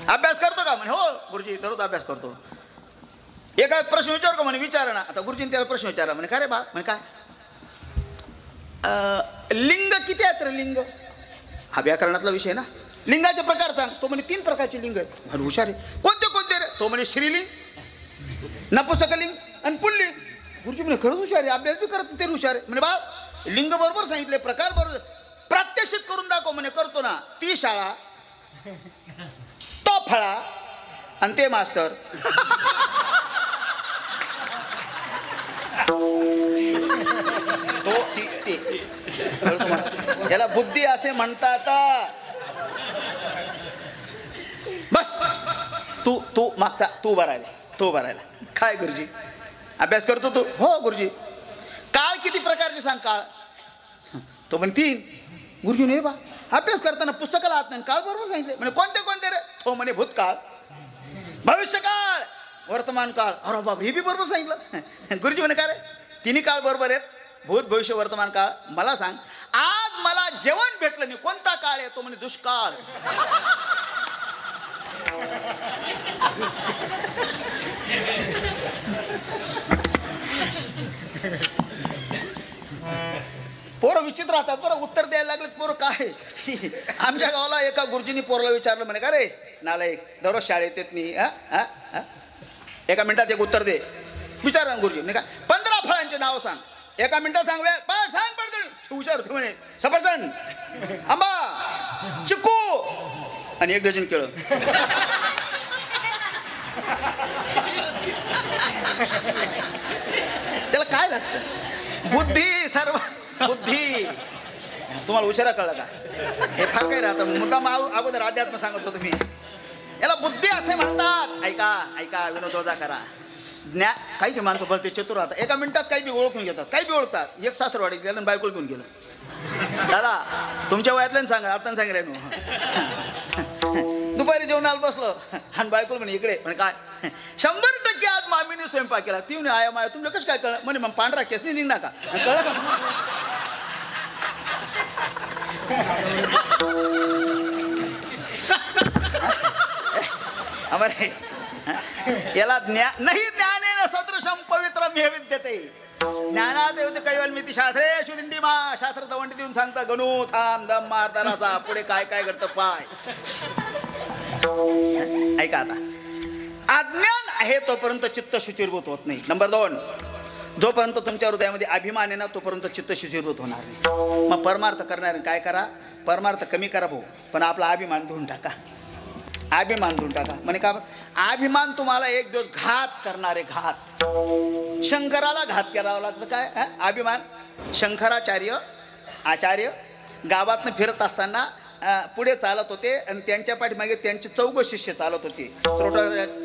अभ्यास करतो का म्हणे. हो गुरुजी दररोज अभ्यास करतो. एका प्रश्न विचार का म्हणे. विचारा ना. आता गुरुजीने त्याला प्रश्न विचारला. म्हणे का रे बा. म्हणे काय, लिंग किती आहेत रे लिंग. हा व्याकरणातला विषय ना. लिंगाचे प्रकार सांग. तो म्हणे 3 प्रकारचे लिंग आहेत. अरे हुशार आहे. कोणते कोणते रे. तो म्हणे श्रीलिंग, नपुंसकलिंग आणि पुल्लिंग. गुरुजी म्हणे खरंच हुशार आहे, अभ्यास बी करत ते हुशार आहे. म्हणे बा लिंग बरोबर सांगितले, प्रकार बरोबर, प्रात्यक्षित करून दाखव. म्हणे करतो ना. ती शाळा, तो फळा आणि ते मास्तर. तो याला बुद्धी असे म्हणतात. बस तू तू मागचा तू भरायला, तो भरायला. काय गुरुजी अभ्यास करतो तू. हो गुरुजी. काळ किती प्रकारचे सांग. काळ. तो म्हणे 3. गुरुजी नाही बा अभ्यास करताना पुस्तकाला हात नाही, काळ बरोबर सांगितले. म्हणजे कोणते कोणते रे. तो म्हणे भूतकाळ, भविष्यकाळ, वर्तमान काळ. अरे बाबा हे बी बरोबर सांगितलं. गुरुजी म्हणे का रे 3 काळ बरोबर आहेत, भूत भविष्य वर्तमान काळ. मला सांग आज मला जेवण भेटलं नाही, कोणता काळ आहे. तो म्हणे दुष्काळ. पोरं विचित्र राहतात बरं. उत्तर द्यायला लागलेत पोरं. काय आमच्या गावाला एका गुरुजींनी पोराला विचारलं. म्हणे का रे नालायक दररोज शाळेत येत नाही. एका मिनिटात एक उत्तर दे. विचारा गुरुजी. नाही का 15 फळांचे नाव सांग. एका मिनिटात सांग. वेळ पाठ सांग पडकन. हुशार होते म्हणे. सफरचंद, आंबा, चिक्कू आणि 1 डझन केळं. त्याला काय लागतं. बुद्धी सर्व बुद्धी. तुम्हाला उशिरा कळलं का. हे फार काही राहतं. मुद्दाम अगोदर अध्यात्म सांगत होतो मी. याला बुद्धी असे म्हणतात. ऐका ऐका विनोद वजा करा. काही माणसं भलते चतुर राहतात. एका मिनिटात काही बी ओळखून घेतात. काही बी ओळखतात. एक सासरवाडीत गेलं आणि बायकोला घेऊन गेलं. दादा तुमच्या वयातलं सांगा. आता सांगितलं दुपारी जेवणाला बसलो आणि बायकोला म्हणे इकडे. म्हणे काय. 100% आज मामीने स्वयंपाक केला. ती म्हणे आया माया तुमला कसं काय कळलं. म्हणे मग पांढरा केस नाही निघणार का. कळलं का. अमरे याला नाही ज्ञानेन सदृशम पवित्रम हे विद्यते. ज्ञानात येते कैवल मिती शास्त्रेषु दिंडिमा. शास्त्र दवंडी देऊन सांगता गणू थांब दम मार दरासा पुढे काय काय घडतं पाय. ऐका आता अज्ञान आहे तोपर्यंत चित्त शुचिर्भूत होत नाही. नंबर 2 जोपर्यंत तुमच्या हृदयामध्ये अभिमान आहे ना तोपर्यंत चित्त शुचिर्भूत होणार नाही. मग परमार्थ करणार काय करा. परमार्थ कमी करा भाऊ, पण आपला अभिमान धुवून टाका. अभिमान धुवून टाका. म्हणे का अभिमान तुम्हाला एक दिवस घात करणारे. घात. शंकराला घात करावा लागतं. काय अभिमान. शंकराचार्य आचार्य गावातनं फिरत असताना पुढे चालत होते आणि त्यांच्या पाठीमागे त्यांचे 4 शिष्य चालत होते.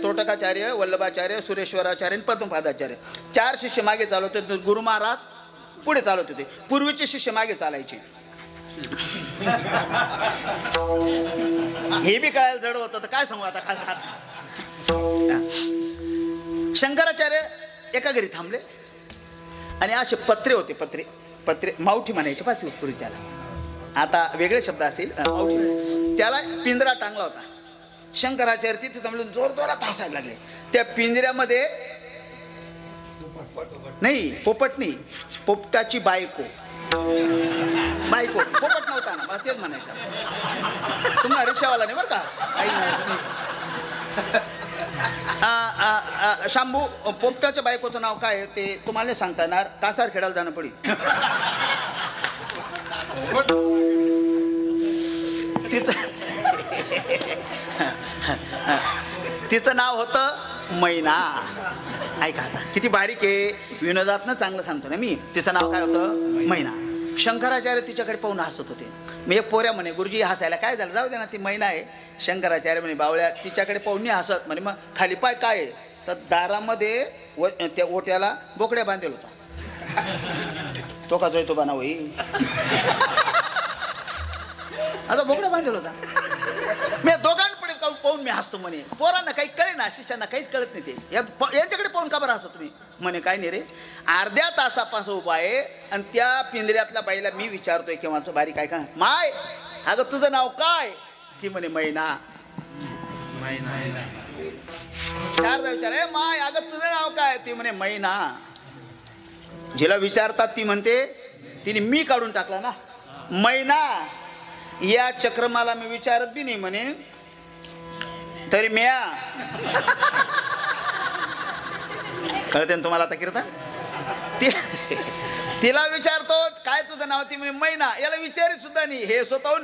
त्रोटकाचार्य, वल्लभाचार्य, सुरेश्वराचार्य आणि पद्मपादाचार्य. 4 शिष्य मागे चालत होते. गुरु महाराज पुढे चालत होते. पूर्वीचे शिष्य मागे चालायचे. हे बी कळायला जड होतं तर काय सांगू आता. शंकराचार्य एका घरी थांबले आणि असे पत्रे होते. पत्रे मावठी म्हणायचे पाहते पूर्वी त्याला. आता वेगळे शब्द असतील. मावठी त्याला पिंजरा टांगला होता. शंकराचार्य तिथे थांबले, जोरजोरात हसायला लागले. त्या पिंजऱ्यामध्ये नाही, पोपट नाही, पोपटाची बायको. पोपट नव्हता ना, मला तेच म्हणायचं. तुम्हाला रिक्षावाला नाही बरं का. शांभू, पोपटाच्या बायकोचं नाव काय ते तुम्हाला नाही सांगता येणार. कासार खेळायला जाणं पडेल. तिचं नाव होतं मैना. ऐका आता किती बारीक आहे. विनोदातनं चांगलं सांगतो ना मी. तिचं नाव काय होतं? मैना. शंकराचार्य तिच्याकडे पाहून हसत होते. मी एक पोऱ्या म्हणे, गुरुजी हसायला काय झालं? जाऊ दे ना, ती मैना आहे. शंकराचार्य म्हणे, बावळ्या तिच्याकडे पाहून नाही हसत म्हणे. मग खाली पाय काय आहे? तर दारामध्ये त्या ओट्याला बोकड्या बांधेल होता. तो का तो बाना होई. आता बोकड्या बांधेल होता. मी दोघांकडे पाहून मी हसतो म्हणे. पोरांना काही कळे ना, शिष्यांना काहीच कळत नाही. ते यांच्याकडे पाहून का बरं हसतो तुम्ही? म्हणे काय नाही रे, अर्ध्या तासापासून उभा आहे आणि त्या पिंजऱ्यातल्या बाईला मी विचारतोय केव्हाचं बारीक. काय का माय, अगं तुझं नाव काय? ती म्हणे मैना. 4दा विचार, माय अगं तुझं नाव काय? ती म्हणे मैना. जिला विचारतात ती म्हणते, तिने मी काढून टाकला ना मैना. या चक्रमाला मी विचारत बी नाही म्हणे, तरी म्या. कळते ना तुम्हाला आता कीर्तन? तिला विचारतो काय तुझं नाव? ती म्हणे मैना. याला विचारित सुद्धा नाही, हे स्वतःहून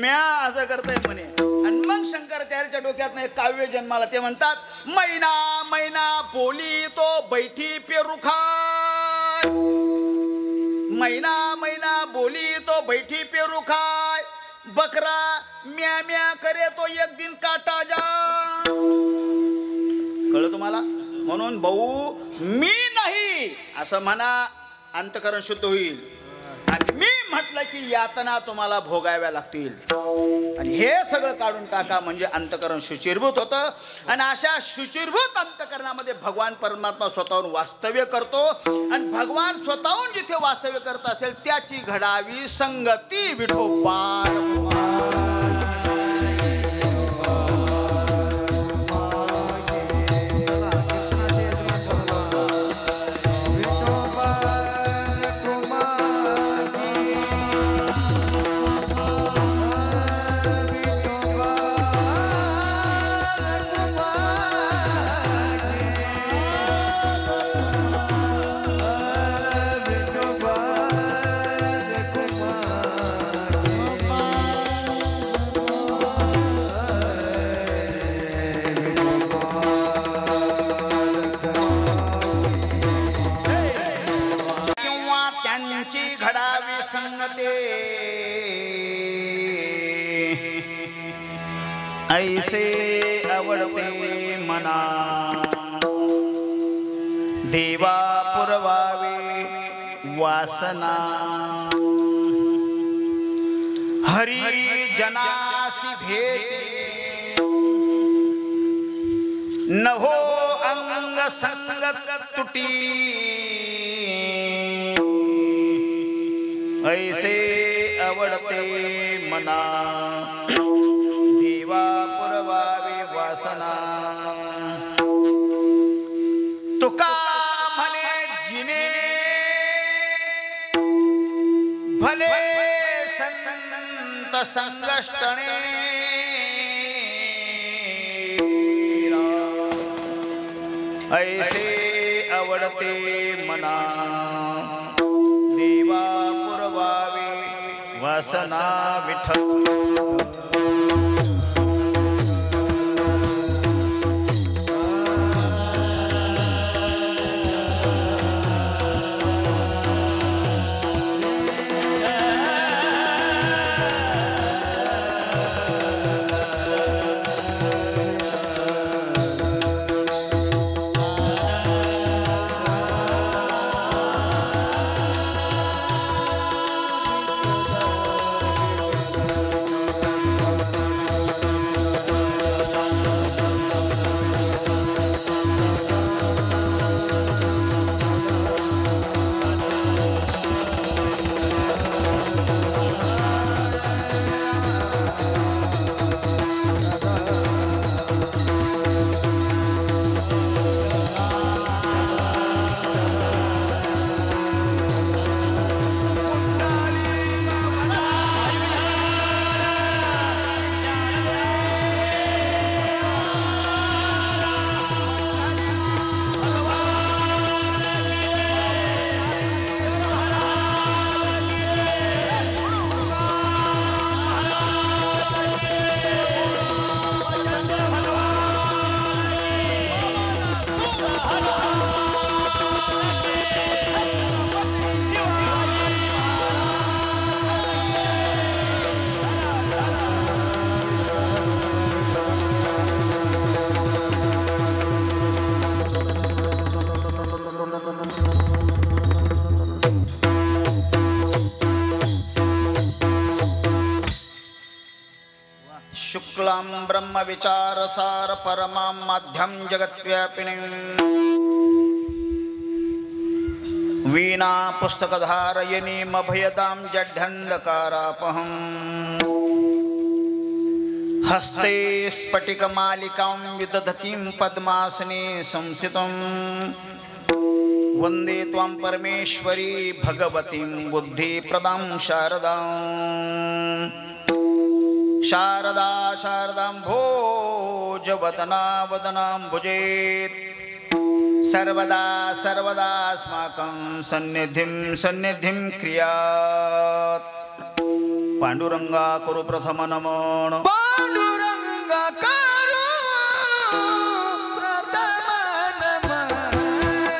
म्या असं करतोय म्हणे. आणि मग शंकराचार्याच्या डोक्यात एक काव्य जन्माला. ते म्हणतात, मैना मैना बोली तो बैठी पेरू खाय. मैना मैना बोली तो बैठी पेरू खाय. बकरा म्या म्या करे तो एक दिन काटा जा. कळलं तुम्हाला? म्हणून भाऊ मी नाही असं म्हणा, अंतकरण शुद्ध होईल. आणि मी म्हटलं की यातना तुम्हाला भोगाव्या लागतील. आणि हे सगळं काढून टाका म्हणजे अंतकरण शुचिर्भूत होतं. आणि अशा शुचिर्भूत अंतकरणामध्ये भगवान परमात्मा स्वतःहून वास्तव्य करतो. आणि भगवान स्वतःहून जिथे वास्तव्य करत असेल त्याची घडावी संगती विठोबा. ऐसे आवडते मना देवा पुरवावे वासना. हरी जनासी भेटे न हो अंग संगत तुटी. ऐसे आवडते मना देवा पुरवावे वासना. तुका म्हणे जिने भले संत संगष्टणे. ऐसे आवडते मना देवा पुरवावे वासना. विठ्ठल शुक्लां ब्रह्म विचारसार परमां माध्यं जगत्व्यापिनीं वीणा पुस्तकधारयिनीमभयदां जड्ढन्धकारापहम् हस्ते स्फटिकमालिकां विदधतीं पद्मासने संस्थितं वन्दे त्वां परमेश्वरी भगवतीं बुद्धिप्रदां शारदां शारदा शारदां भोजवदना वदनाम्बुजेत् सर्वदा सर्वदास्माकं सन्निधिं क्रियात् पांडुरंगा कुरु प्रथम नमन पांडुरंगा करू प्रथम नमन पांडुरंगा करू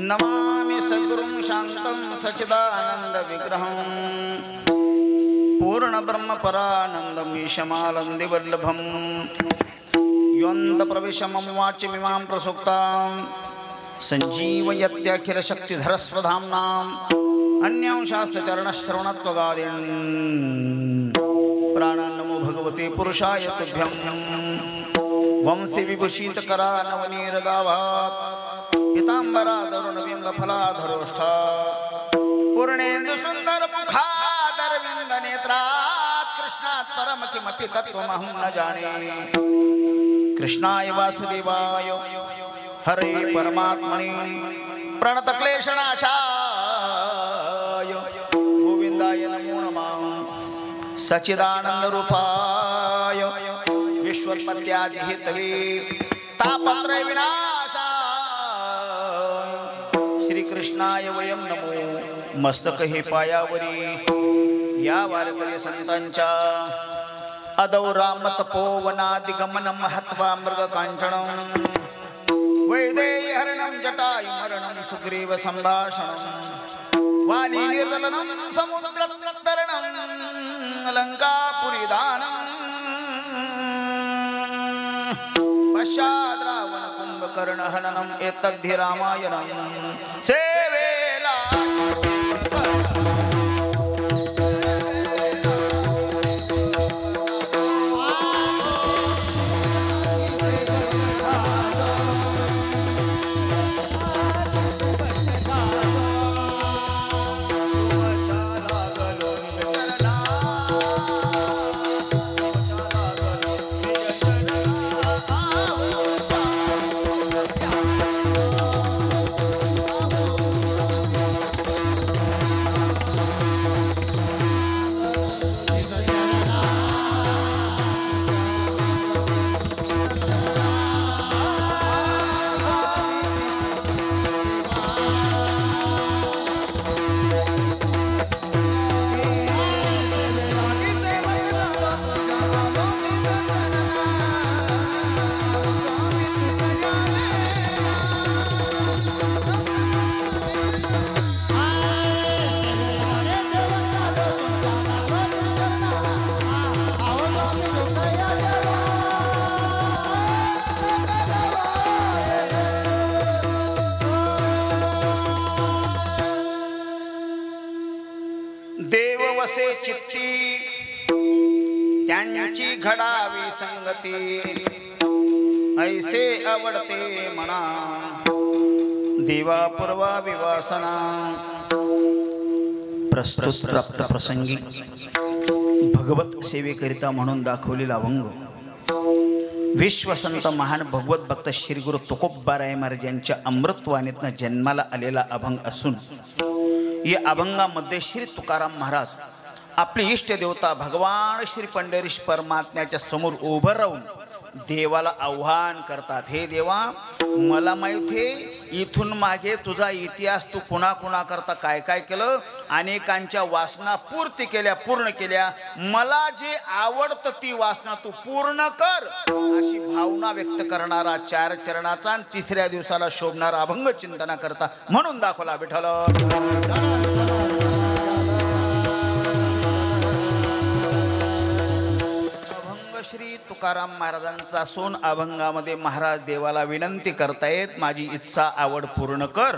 नमामि सद्गुरुं शान्तं सच्चिदानन्द विग्रहं पूर्ण ब्रह्म परानन्दं ईशमानन्दि वल्लभं योऽन्त प्रविश मम वाच्यमिमां प्रसुप्तां सञ्जीवयत्यखिल शक्तिधरस्वधाम्नाम् अन्यां शास्त्रचरणश्रवणत्वगादीन् प्राणान् नमो भगवते पुरुषाय तुभ्यं वंशे विभूषितकरा नवनीरदाभात् पीताम्बराधरुणबिम्बफलाधरोष्ठा पूर्णेन्दु सुन्दर मुखादरविन्द नेत्रात् कृष्णात् परम किमपि तत्त्वमहं न जाने कृष्णाय वासुदेवाय हरे परमात्मने प्रणतक्लेशनाशाय गोविन्दाय नमो नमः सच्चिदानन्दरूपाय विश्वोत्पत्त्यादिहेतवे तापत्रय विनाशाय श्री कृष्णाय वयं नमो मस्तक हे पायावरी या वारकरी संतांच्या अदौरामतपोवनादिगमन महत्वा मृग कांचनं वैदेही हरणं जटायुमरणं सुग्रीव संभाषणं वाली निर्दलनं समुद्रतरणं लंकापुरीदानं पश्चाद् रावण कुंभकर्ण हननम् एतद्धि रामायणं सेवेला त्यांची घडावी संगती ऐसे आवडते म्हणा देवा पूर्वा विवासना. प्रस्तुत प्राप्त प्रसंगी भगवत सेवेकरिता म्हणून दाखवलेला अभंग विश्वसंत महान भगवत भक्त श्री गुरु तुकोबाराय महाराज यांच्या अमृतवाणीतनं जन्माला आलेला अभंग असून या अभंगामध्ये श्री तुकाराम महाराज आपली इष्ट देवता भगवान श्री पंढरीश परमात्म्याच्या समोर उभं राहून देवाला आव्हान करतात. हे देवा, मला माहिती आहे इथून मागे तुझा इतिहास तू कुणा करता काय काय केलं, अनेकांच्या वासना पूर्ण केल्या. मला जे आवडतं ती वासना तू पूर्ण कर, अशी भावना व्यक्त करणारा 4 चरणाचा आणि 3ऱ्या दिवसाला शोभणारा अभंग चिंतना करता म्हणून दाखवला विठ्ठल. श्री तुकाराम महाराजांचा सोन अभंगामध्ये महाराज देवाला विनंती करतायत, माझी इच्छा आवड पूर्ण कर.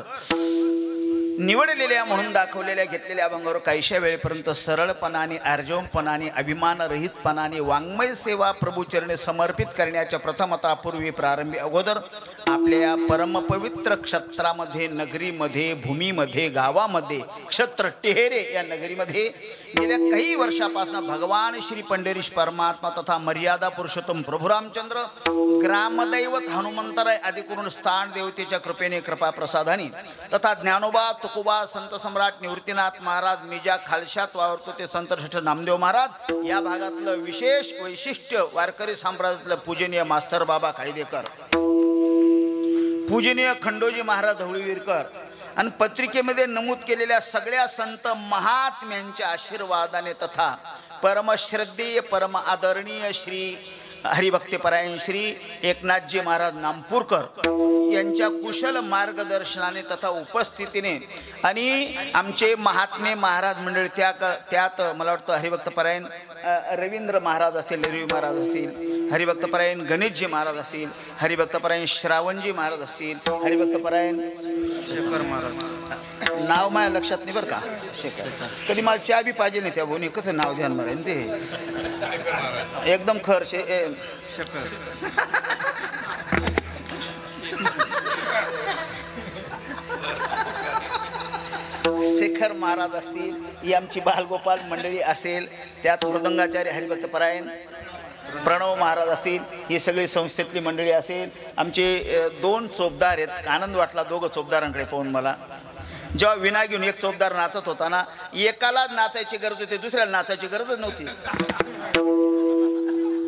निवडलेल्या म्हणून दाखवलेल्या घेतलेल्या अभंगावर काहीशा वेळेपर्यंत सरळपणाने आर्जवपणाने अभिमानरहितपणाने वाङ्मय सेवा प्रभूचरणे समर्पित करण्याच्या प्रथमता पूर्वी प्रारंभी अगोदर आपल्या परमपवित्र क्षेत्रामध्ये नगरीमध्ये भूमीमध्ये गावामध्ये क्षेत्र टेहरे या नगरीमध्ये गेल्या काही वर्षापासून भगवान श्री पंढरीश परमात्मा तथा मर्यादा पुरुषोत्तम प्रभू रामचंद्र ग्रामदैवत हनुमंतराय आदी करून स्थान देवतेच्या कृपेने कृपा प्रसादानी तथा ज्ञानोबा तुकोबा संत सम्राट निवृत्तीनाथ महाराज मिजा खालशात वावरतो ते संत नामदेव महाराज या भागातलं विशेष वैशिष्ट्य वारकरी संप्रदायातलं पूजनीय मास्तर बाबा खायदेकर, पूजनीय खंडोजी महाराज धवळीवीरकर आणि पत्रिकेमध्ये नमूद केलेल्या सगळ्या संत महात्म्यांच्या आशीर्वादाने तथा परमश्रद्धेय परम आदरणीय श्री हरिभक्तपरायण श्री एकनाथजी महाराज नामपूरकर यांच्या कुशल मार्गदर्शनाने तथा उपस्थितीने आणि आमचे महात्मे महाराज मंडळी त्यात मला वाटतं हरिभक्तपरायण रवींद्र महाराज असतील, रवी महाराज असतील, हरिभक्तपरायण गणेशजी महाराज असतील, हरिभक्तपरायण श्रावणजी महाराज असतील, हरिभक्तपरायण शेखर महाराज, नाव माझ्या लक्षात नाही बरं का, शेखर कधी मला चहा बी पाहिजे नाही त्या भाऊनी कसं नाव ध्यान मारेन ते एकदम खर शेखर महाराज असतील, ही आमची बालगोपाल मंडळी असेल, त्यात मृदंगाचार्य हरिभक्तपरायण प्रणव महाराज असतील, ही सगळी संस्थेतली मंडळी असेल. आमचे 2 चोपदार आहेत. आनंद वाटला 2 चोपदारांकडे पाहून मला. जेव्हा विना घेऊन एक चोपदार नाचत होता ना, एकाला नाचायची गरज होती, दुसऱ्याला नाचायची गरजच नव्हती.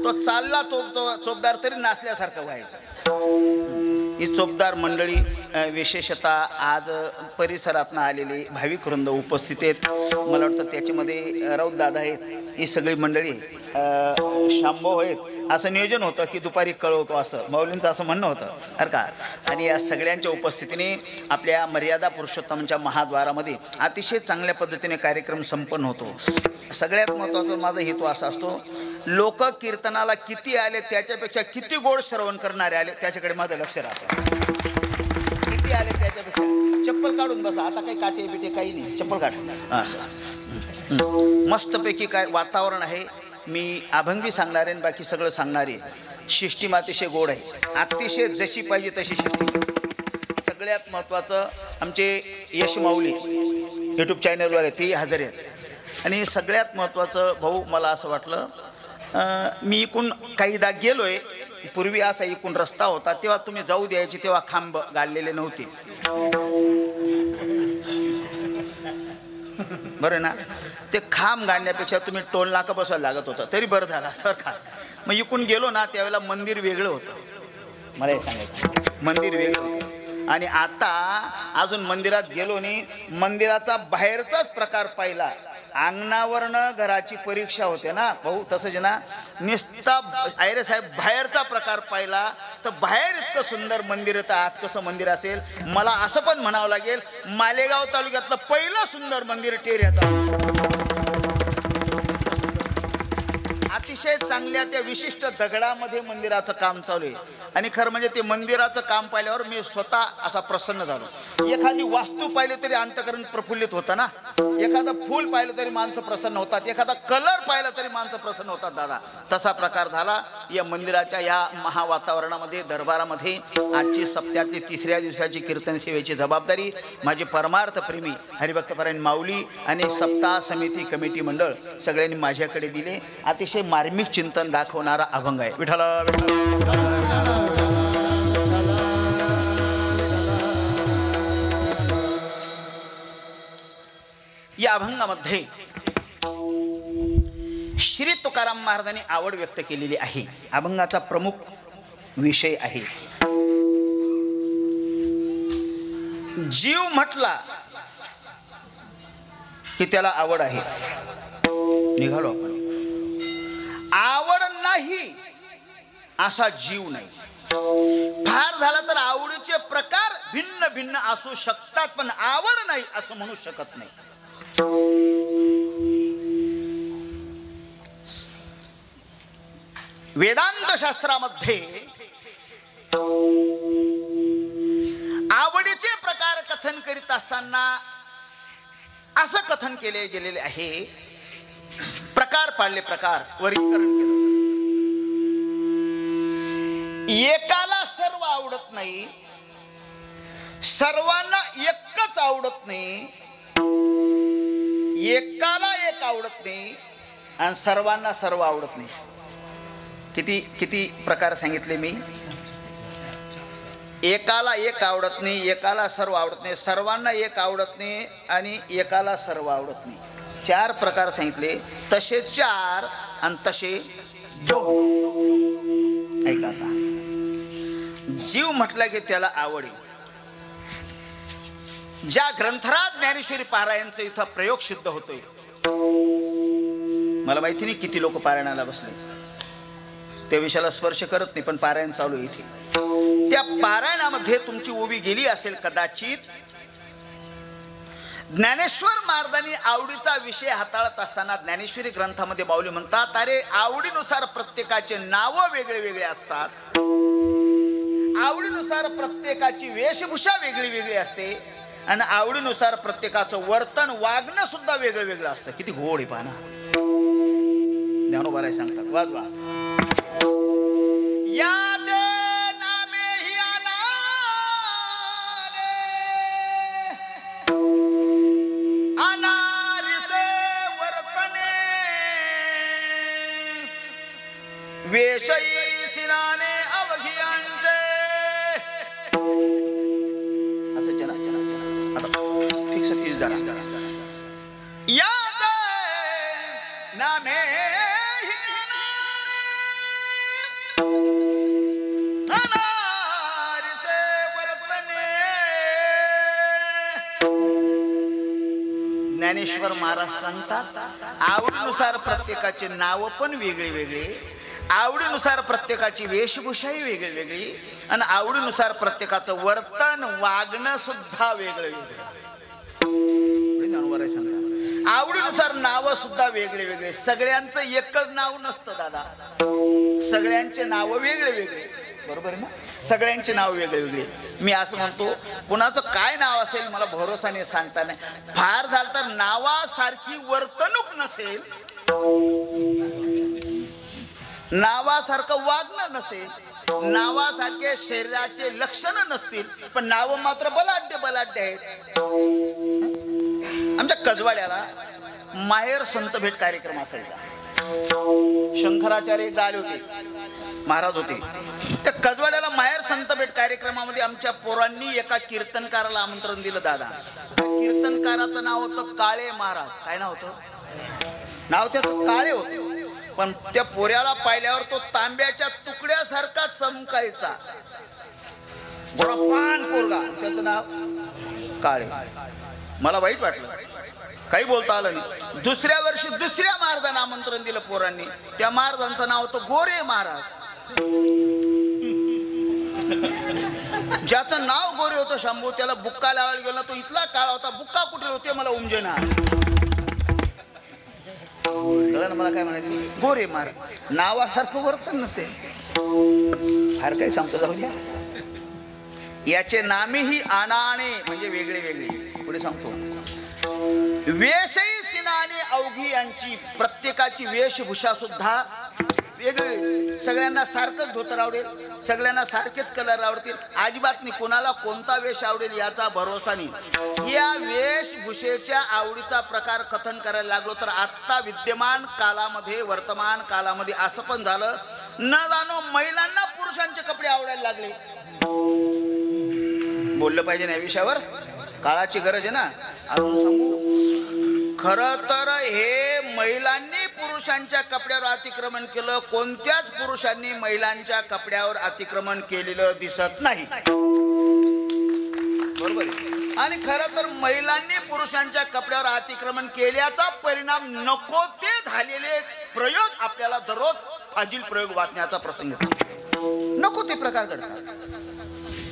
तो चालला तो चोपदार तरी नाचल्यासारखं व्हायचं. ही चोपदार मंडळी विशेषतः आज परिसरातनं आलेली भाविक वृंद उपस्थित आहेत. मला वाटतं त्याच्यामध्ये राऊत दादा आहेत, ही सगळी मंडळी शांभाऊ आहेत. असं नियोजन होतं की दुपारी कळवतो असं माऊलींचं असं म्हणणं होतं बरं का. आणि या सगळ्यांच्या उपस्थितीने आपल्या मर्यादा पुरुषोत्तमच्या महाद्वारामध्ये अतिशय चांगल्या पद्धतीने कार्यक्रम संपन्न होतो. सगळ्यात महत्त्वाचा माझा हेतू असा असतो, लोक कीर्तनाला किती आले त्याच्यापेक्षा किती गोड श्रवण करणारे आले त्याच्याकडे माझं लक्ष राहतं. किती आले त्याच्यापेक्षा चप्पल काढून बसा, आता काही काटे बिटे काही नाही, चप्पल काढ. असं मस्तपैकी काय वातावरण आहे. मी अभंगी सांगणार आहे, बाकी सगळं सांगणार आहे. सिस्टीम अतिशय गोड आहे, अतिशय जशी पाहिजे तशी सिस्टीम. सगळ्यात महत्त्वाचं आमचे यश माऊली यूट्यूब चॅनलवर आहे, तेही हजर आहेत. आणि सगळ्यात महत्त्वाचं भाऊ, मला असं वाटलं मी इकून काहीदा गेलो आहे. पूर्वी असा इकून रस्ता होता, तेव्हा तुम्ही जाऊ द्यायचे, तेव्हा खांब गाडलेले नव्हते बरं ना. ते खांब गाडण्यापेक्षा तुम्ही टोल नाका बसवायला लागत होतं, तरी बरं झालं असं का. मग इकून गेलो ना त्यावेळेला मंदिर वेगळं होतं, मला हे सांगायचं मंदिर वेगळं होतं. आणि आता अजून मंदिरात गेलो नाही, मंदिराचा बाहेरचाच प्रकार पाहिला. अंगणावरनं घराची परीक्षा होते ना भाऊ, तसंच ना निस्ता आयरे साहेब बाहेरचा प्रकार पाहिला तर बाहेर इतकं सुंदर मंदिर येतं, आत कसं मंदिर असेल. मला असं पण म्हणावं लागेल, मालेगाव तालुक्यातलं पहिलं सुंदर मंदिर टेहऱ्याचं. अतिशय चांगल्या त्या विशिष्ट दगडामध्ये मंदिराचं काम चालू आहे. आणि खरं म्हणजे ते मंदिराचं काम पाहिल्यावर मी स्वतः असा प्रसन्न झालो. एखादी वास्तू पाहिली तरी अंतःकरण प्रफुल्लित होतं ना. एखादं फूल पाहिलं तरी माणसं प्रसन्न होतात. एखादा कलर पाहिला तरी माणसं प्रसन्न होतात दादा. तसा प्रकार झाला या मंदिराच्या या महावातावरणामध्ये, दरबारामध्ये. आजची सप्त्यातली 3ऱ्या दिवसाची कीर्तन सेवेची जबाबदारी माझे परमार्थ प्रेमी हरिभक्तपरायण माऊली आणि सप्ताह समिती कमिटी मंडळ सगळ्यांनी माझ्याकडे दिले. अतिशय मार्मिक चिंतन दाखवणारा अभंग आहे. विठ्ठला विठ्ठला. या अभंगामध्ये श्री तुकाराम महाराजांनी आवड व्यक्त केलेली आहे. अभंगाचा प्रमुख विषय आहे जीव म्हटला की त्याला आवड आहे. निघालो आपण. आवड नाही असा जीव नाही. फार झाला तर आवडीचे प्रकार भिन्न भिन्न असू शकतात, पण आवड नाही असं म्हणू शकत नाही. वेदांत शास्त्रामध्ये आवडीचे प्रकार कथन करीत असताना असं कथन केले गेलेले आहे. प्रकार पाडले, प्रकार वर्गीकरण केलं. एकाला सर्व आवडत नाही, सर्वांना एकच आवडत नाही, एकाला एक आवडत नाही आणि सर्वांना सर्व आवडत नाही. किती किती प्रकार सांगितले मी. एकाला एक आवडत नाही, एकाला सर्व आवडत नाही, सर्वांना एक आवडत नाही आणि एकाला सर्व आवडत नाही. 4 प्रकार सांगितले. तसे 4 आणि तसे 2. ऐका आता. जीव म्हटला की त्याला आवड आहे. ज्या ग्रंथराज ज्ञानेश्वरी पारायणचं इथं प्रयोग सिद्ध होतोय. मला माहिती नाही किती लोक पारायणाला बसले, त्या विषयाला स्पर्श करत नाही, पण पारायण चालू आहे इथे. त्या पारायणामध्ये तुमची उभी गेली असेल कदाचित. ज्ञानेश्वर महाराजांनी आवडीचा विषय हाताळत असताना ज्ञानेश्वरी ग्रंथामध्ये माऊली म्हणतात, अरे आवडीनुसार प्रत्येकाचे नाव वेगळे वेगळे असतात, आवडीनुसार प्रत्येकाची वेशभूषा वेगळी वेगळी असते आणि आवडीनुसार प्रत्येकाचं वर्तन वागणं सुद्धा वेगळं वेगळं असतं. किती गोड आहे पाना. ज्ञानोबा सांगतात. वाजवा. याचे नामे ही अनारिसे वर्तने वेशई सिनाने अवघियांचे. असं चला आता फिक्स 30 जरा. याचे नामे ज्ञानेश्वर महाराज सांगतात, आवडीनुसार प्रत्येकाचे नाव पण वेगळे वेगळे, आवडीनुसार प्रत्येकाची वेशभूषाही वेगळी वेगळी आणि आवडीनुसार प्रत्येकाचं वर्तन वागणं सुद्धा वेगळं वेगळं. सांगतात आवडीनुसार नाव सुद्धा वेगळे वेगळे. सगळ्यांचं एकच नाव नसतं दादा. सगळ्यांचे नाव वेगळे वेगळे. बरोबर आहे ना. सगळ्यांचे नाव वेगळे वेगळे. मी असं म्हणतो, कुणाचं काय नाव असेल मला भरोसा नाही, सांगता नाही. फार झालं तर नावासारखी वर्तणूक नसेल, नावासारखं वागणं नसेल, नावासारखे शरीराचे लक्षण नसतील, पण नाव मात्र बलाढ्य बलाढ्य आहेत. आमच्या कजवाड्याला माहेर संत भेट कार्यक्रम असायचा. शंकराचार्य गाले होते, महाराज होते. त्या कजवाड्याला माहेर संत भेट कार्यक्रमामध्ये आमच्या पोरांनी एका कीर्तनकाराला आमंत्रण दिलं दादा. कीर्तनकाराचं नाव होतं काळे महाराज. काय नाव होतं? नाव त्याचं काळे होते, पण त्या पोऱ्याला पाहिल्यावर तो तांब्याच्या तुकड्यासारखा चमकायचा. पान पोरगा, त्याचं नाव काळे. मला वाईट वाटलं, काही बोलता आलं नाही. दुसऱ्या वर्षी दुसऱ्या महाराजांना आमंत्रण दिलं पोरांनी. त्या महाराजांचं नाव होतं गोरे महाराज. ज्याचं नाव गोरे होतं शंभू, त्याला बुक्का लावायला गेला, तो इथला काळा होता. बुक्का कुठे होते मला उमजेना. कळलं ना मला काय म्हणायचं? गोरे मार नावासारखं वर्तन नसेल. फार काही सांगतो, जाऊ द्या. याचे नामेही आनाणे म्हणजे वेगळे वेगळे. पुढे सांगतो, वेशही सिनाने अवघी यांची, प्रत्येकाची वेशभूषा सुद्धा वेगळी. सगळ्यांना सारखंच धोतर आवडेल, सगळ्यांना सारखेच कलर आवडतील, अजिबात नाही. कोणाला कोणता वेश आवडेल याचा भरोसा नाही. या वेशभूषेच्या आवडीचा प्रकार कथन करायला लागलो तर आत्ता विद्यमान कालामध्ये, वर्तमान कालामध्ये असं पण झालं, न जाणो महिलांना पुरुषांचे कपडे आवडायला लागले. बोललं पाहिजे ना या विषयावर, काळाची गरज आहे ना. अजून सांगू, खरं तर हे महिलांनी पुरुषांच्या कपड्यावर अतिक्रमण केलं, कोणत्याच पुरुषांनी महिलांच्या कपड्यावर अतिक्रमण केलेलं दिसत नाही. बरोबर आहे. आणि खरं तर महिलांनी पुरुषांच्या कपड्यावर अतिक्रमण केल्याचा परिणाम नको ते झालेले प्रयोग आपल्याला दररोज फाजील प्रयोग वाचण्याचा प्रसंग येतो. नको ते प्रकार घडतात.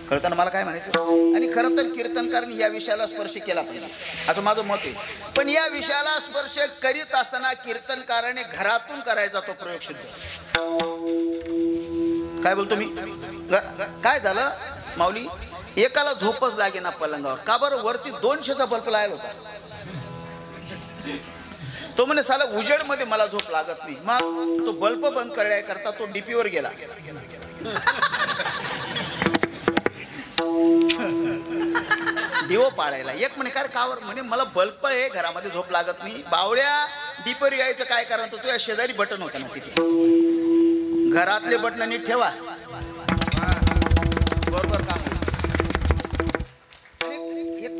कळताना मला काय म्हणायचं? आणि खरं तर कीर्तनकारांनी या विषयाला स्पर्श केला पाहिजे असं माझं मत आहे. पण या विषयाला स्पर्श करीत असताना कीर्तनकाराने घरातून करायचा तो प्रयोग सिद्ध. काय बोलतो मी? काय झालं माऊली, एकाला झोपच लागे ना पलंगावर. का बरं? वरती 200चा बल्ब लायला होता. तो म्हणे साला उजेड मध्ये मला झोप लागत नाही. मग तो बल्ब बंद करण्याकरता तो डीपीवर गेला. दिवो पाळायला. एक म्हणे काय कावर? म्हणे मला बल्ब आहे घरामध्ये झोप लागत नाही. बावड्या डीपवर यायचं काय कारण? तो तुझ्या शेजारी बटन होतं ना तिथे. घरातले बटन नीट ठेवा, बरोबर काम.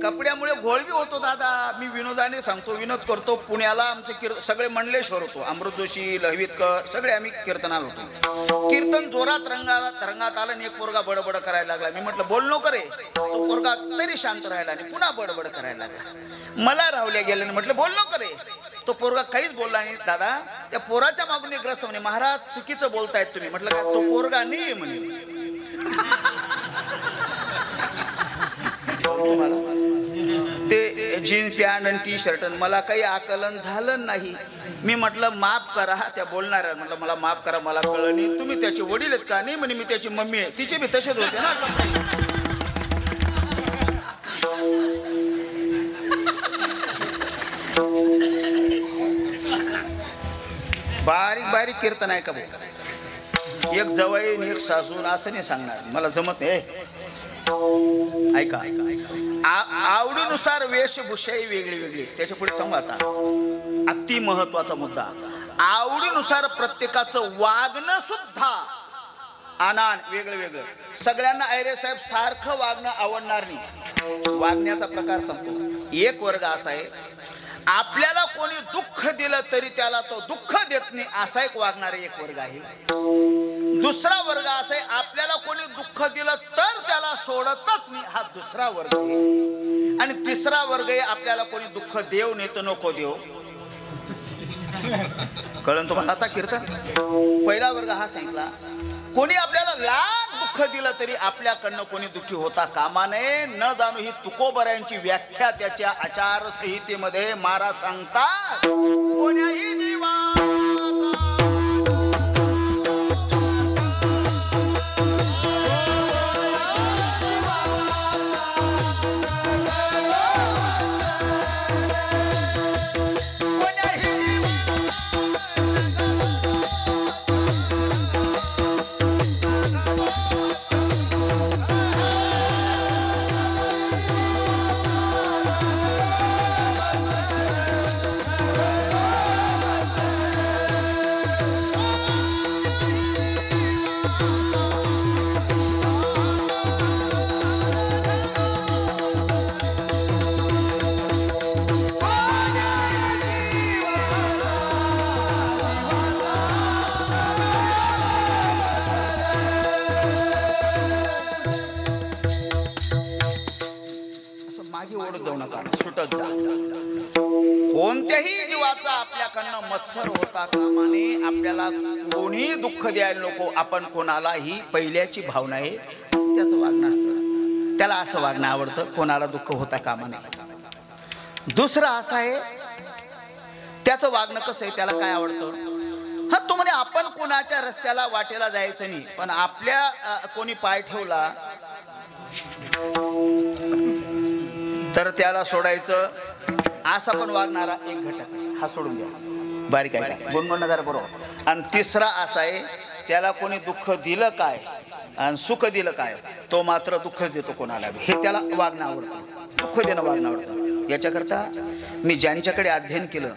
कपड्यामुळे घोळवी होतो दादा. मी विनोदाने सांगतो, विनोद करतो. पुण्याला आमचे सगळे मंडलेश्वर होतो, अमृत जोशी, लहवीतकर, सगळे आम्ही कीर्तनाला होतो. कीर्तन जोरात रंगात आलं आणि एक पोरगा बडबड करायला लागला. मी म्हटलं बोल नको रे. तो पोरगा तरी शांत राहिला आणि पुन्हा बडबड करायला लागला. मला राहुल्या गेल्याने म्हटलं बोल नको रे. तो पोरगा काहीच बोलला नाही. दादा त्या पोराच्या मागून एक ग्रस्त म्हणे, महाराज चुकीचं बोलतायत तुम्ही. म्हटलं काय? तो पोरगा नाही म्हणे. ते जीन्स पॅन्ट आणि टी शर्ट मला काही आकलन झालं नाही. मी म्हटलं माफ करा त्या बोलणाऱ्या. म्हटलं मला माफ करा, मला कळलं नाही. तुम्ही त्याचे वडील आहेत का? नाही म्हणे मी त्याची मम्मी आहे. तिचे बी तसेच होते ना. बारीक बारीक कीर्तन आहे का भाऊ? एक जवळ एक सासून असं नाही सांगणार, मला जमत नाही. ऐका, आवडीनुसार वेशभूषाही वेगळी वेगळी. त्याच्या पुढे सांगू आता अति महत्वाचा मुद्दा. आवडीनुसार प्रत्येकाचं वागणं सुद्धा आनान वेगळं वेगळं. सगळ्यांना ऐरे साहेब सारखं वागणं आवडणार नाही. वागण्याचा प्रकार सांगतो. एक वर्ग असा आहे, आपल्याला कोणी दुःख दिलं तरी त्याला तो दुःख देत नाही असा एक वागणारा एक वर्ग आहे. दुसरा वर्ग असा आहे, आपल्याला कोणी दुःख दिलं तर त्याला सोडतच नाही हा दुसरा वर्ग आहे. आणि तिसरा वर्ग आहे, आपल्याला कोणी दुःख देव नाही तर नको देव. कळलं तुम्हाला आता कीर्तन? पहिला वर्ग हा सांगितला, कोणी आपल्याला लाख दुःख दिलं तरी आपल्याकडनं कोणी दुःखी होता कामा नये. न जाणू ही तुकोबऱ्यांची व्याख्या त्याच्या आचारसंहितेमध्ये महाराज सांगतात. कोण्याही जीवा कोणत्याही जीवाचा आपल्याकडनं मत्सर होता कामा नये. आपल्याला कोणी दुःख द्यायला नको. आपण कोणालाही पहिल्याची भावना आहे त्याचं वागणं असतं. त्याला असं वागणं आवडतं, कोणाला दुःख होता कामा नये. दुसरं असं आहे, त्याचं वागणं कसं आहे, त्याला काय आवडतं. हा तो म्हणे आपण कोणाच्या रस्त्याला वाटेला जायचं नाही, पण आपल्या कोणी पाय ठेवला तर त्याला सोडायचं, असा पण वागणारा एक घटक आहे. हा सोडून द्या, बारीक आहे, गुणगुण जरा बरोबर. आणि तिसरा असा आहे, त्याला कोणी दुःख दिलं काय आणि सुख दिलं काय, तो मात्र दुःख देतो कोणाला, हे त्याला वागणं आवडतं, दुःख देणं वागणं आवडतं. याच्याकरता मी ज्यांच्याकडे अध्ययन केलं,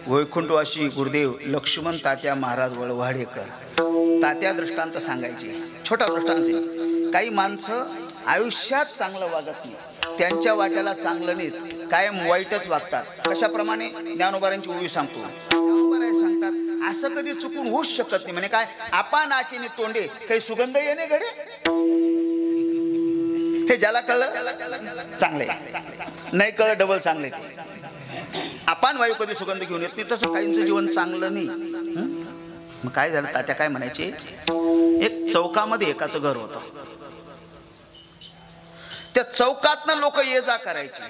वैकुंठवासी गुरुदेव लक्ष्मण तात्या महाराज वळवाडेकर, तात्या दृष्टांत सांगायचे, छोटा दृष्टांत आहे. काही माणसं आयुष्यात चांगलं वागत नाही, त्यांच्या वाट्याला चांगलं नाही, कायम वाईटच वागतात. कशाप्रमाणे ज्ञानोबारांची ओवी सांगतो. ज्ञानोबाराय सांगतात, असं कधी चुकून होऊच शकत नाही. म्हणे काय, आपा नाचेने तोंडे काही सुगंध येणे घडे. हे ज्याला कळलं चांगले, नाही कळलं डबल चांगले. आपण वायू कधी सुगंध घेऊन येत नाही, तसं काहींचं जीवन चांगलं नाही. मग काय झालं, तात्या काय म्हणायचे, एक चौकामध्ये एकाचं घर होतं. त्या चौकातनं लोक ये जा करायचे.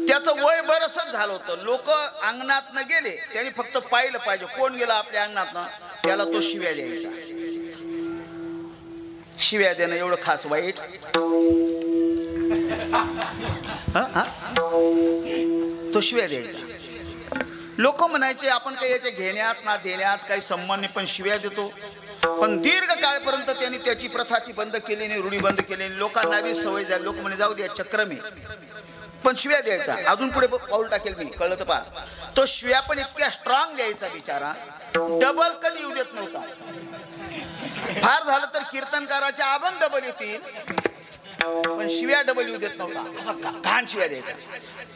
त्याचं वय बरसच झालं होतं. लोक अंगणातनं गेले, त्यांनी फक्त पाहिलं पाहिजे, कोण गेला आपल्या अंगणातनं, त्याला तो शिव्या द्यायचा. शिव्या देणं एवढं खास वाईट. तो शिव्या द्यायचा. लोक म्हणायचे आपण काही याच्या घेण्यात ना देण्यात काही संबंध नाही, पण शिव्या देतो. पण दीर्घ काळपर्यंत त्यांनी त्याची प्रथा ती बंद केली नाही, रूढी बंद केली नाही. लोकांना बी सवय झाली. लोक म्हणे जाऊ द्या चक्रमे, पण शिव्या द्यायचा. अजून पुढे पाऊल टाकेल मी, कळलं तर पहा. तो शिव्या पण इतक्या स्ट्रॉंग द्यायचा बिचारा, डबल कधी येऊ देत नव्हता. फार झालं तर कीर्तनकाराच्या अभंग डबल येतील, पण शिव्या डबल येऊ देत नव्हता. घाण शिव्या द्यायचा.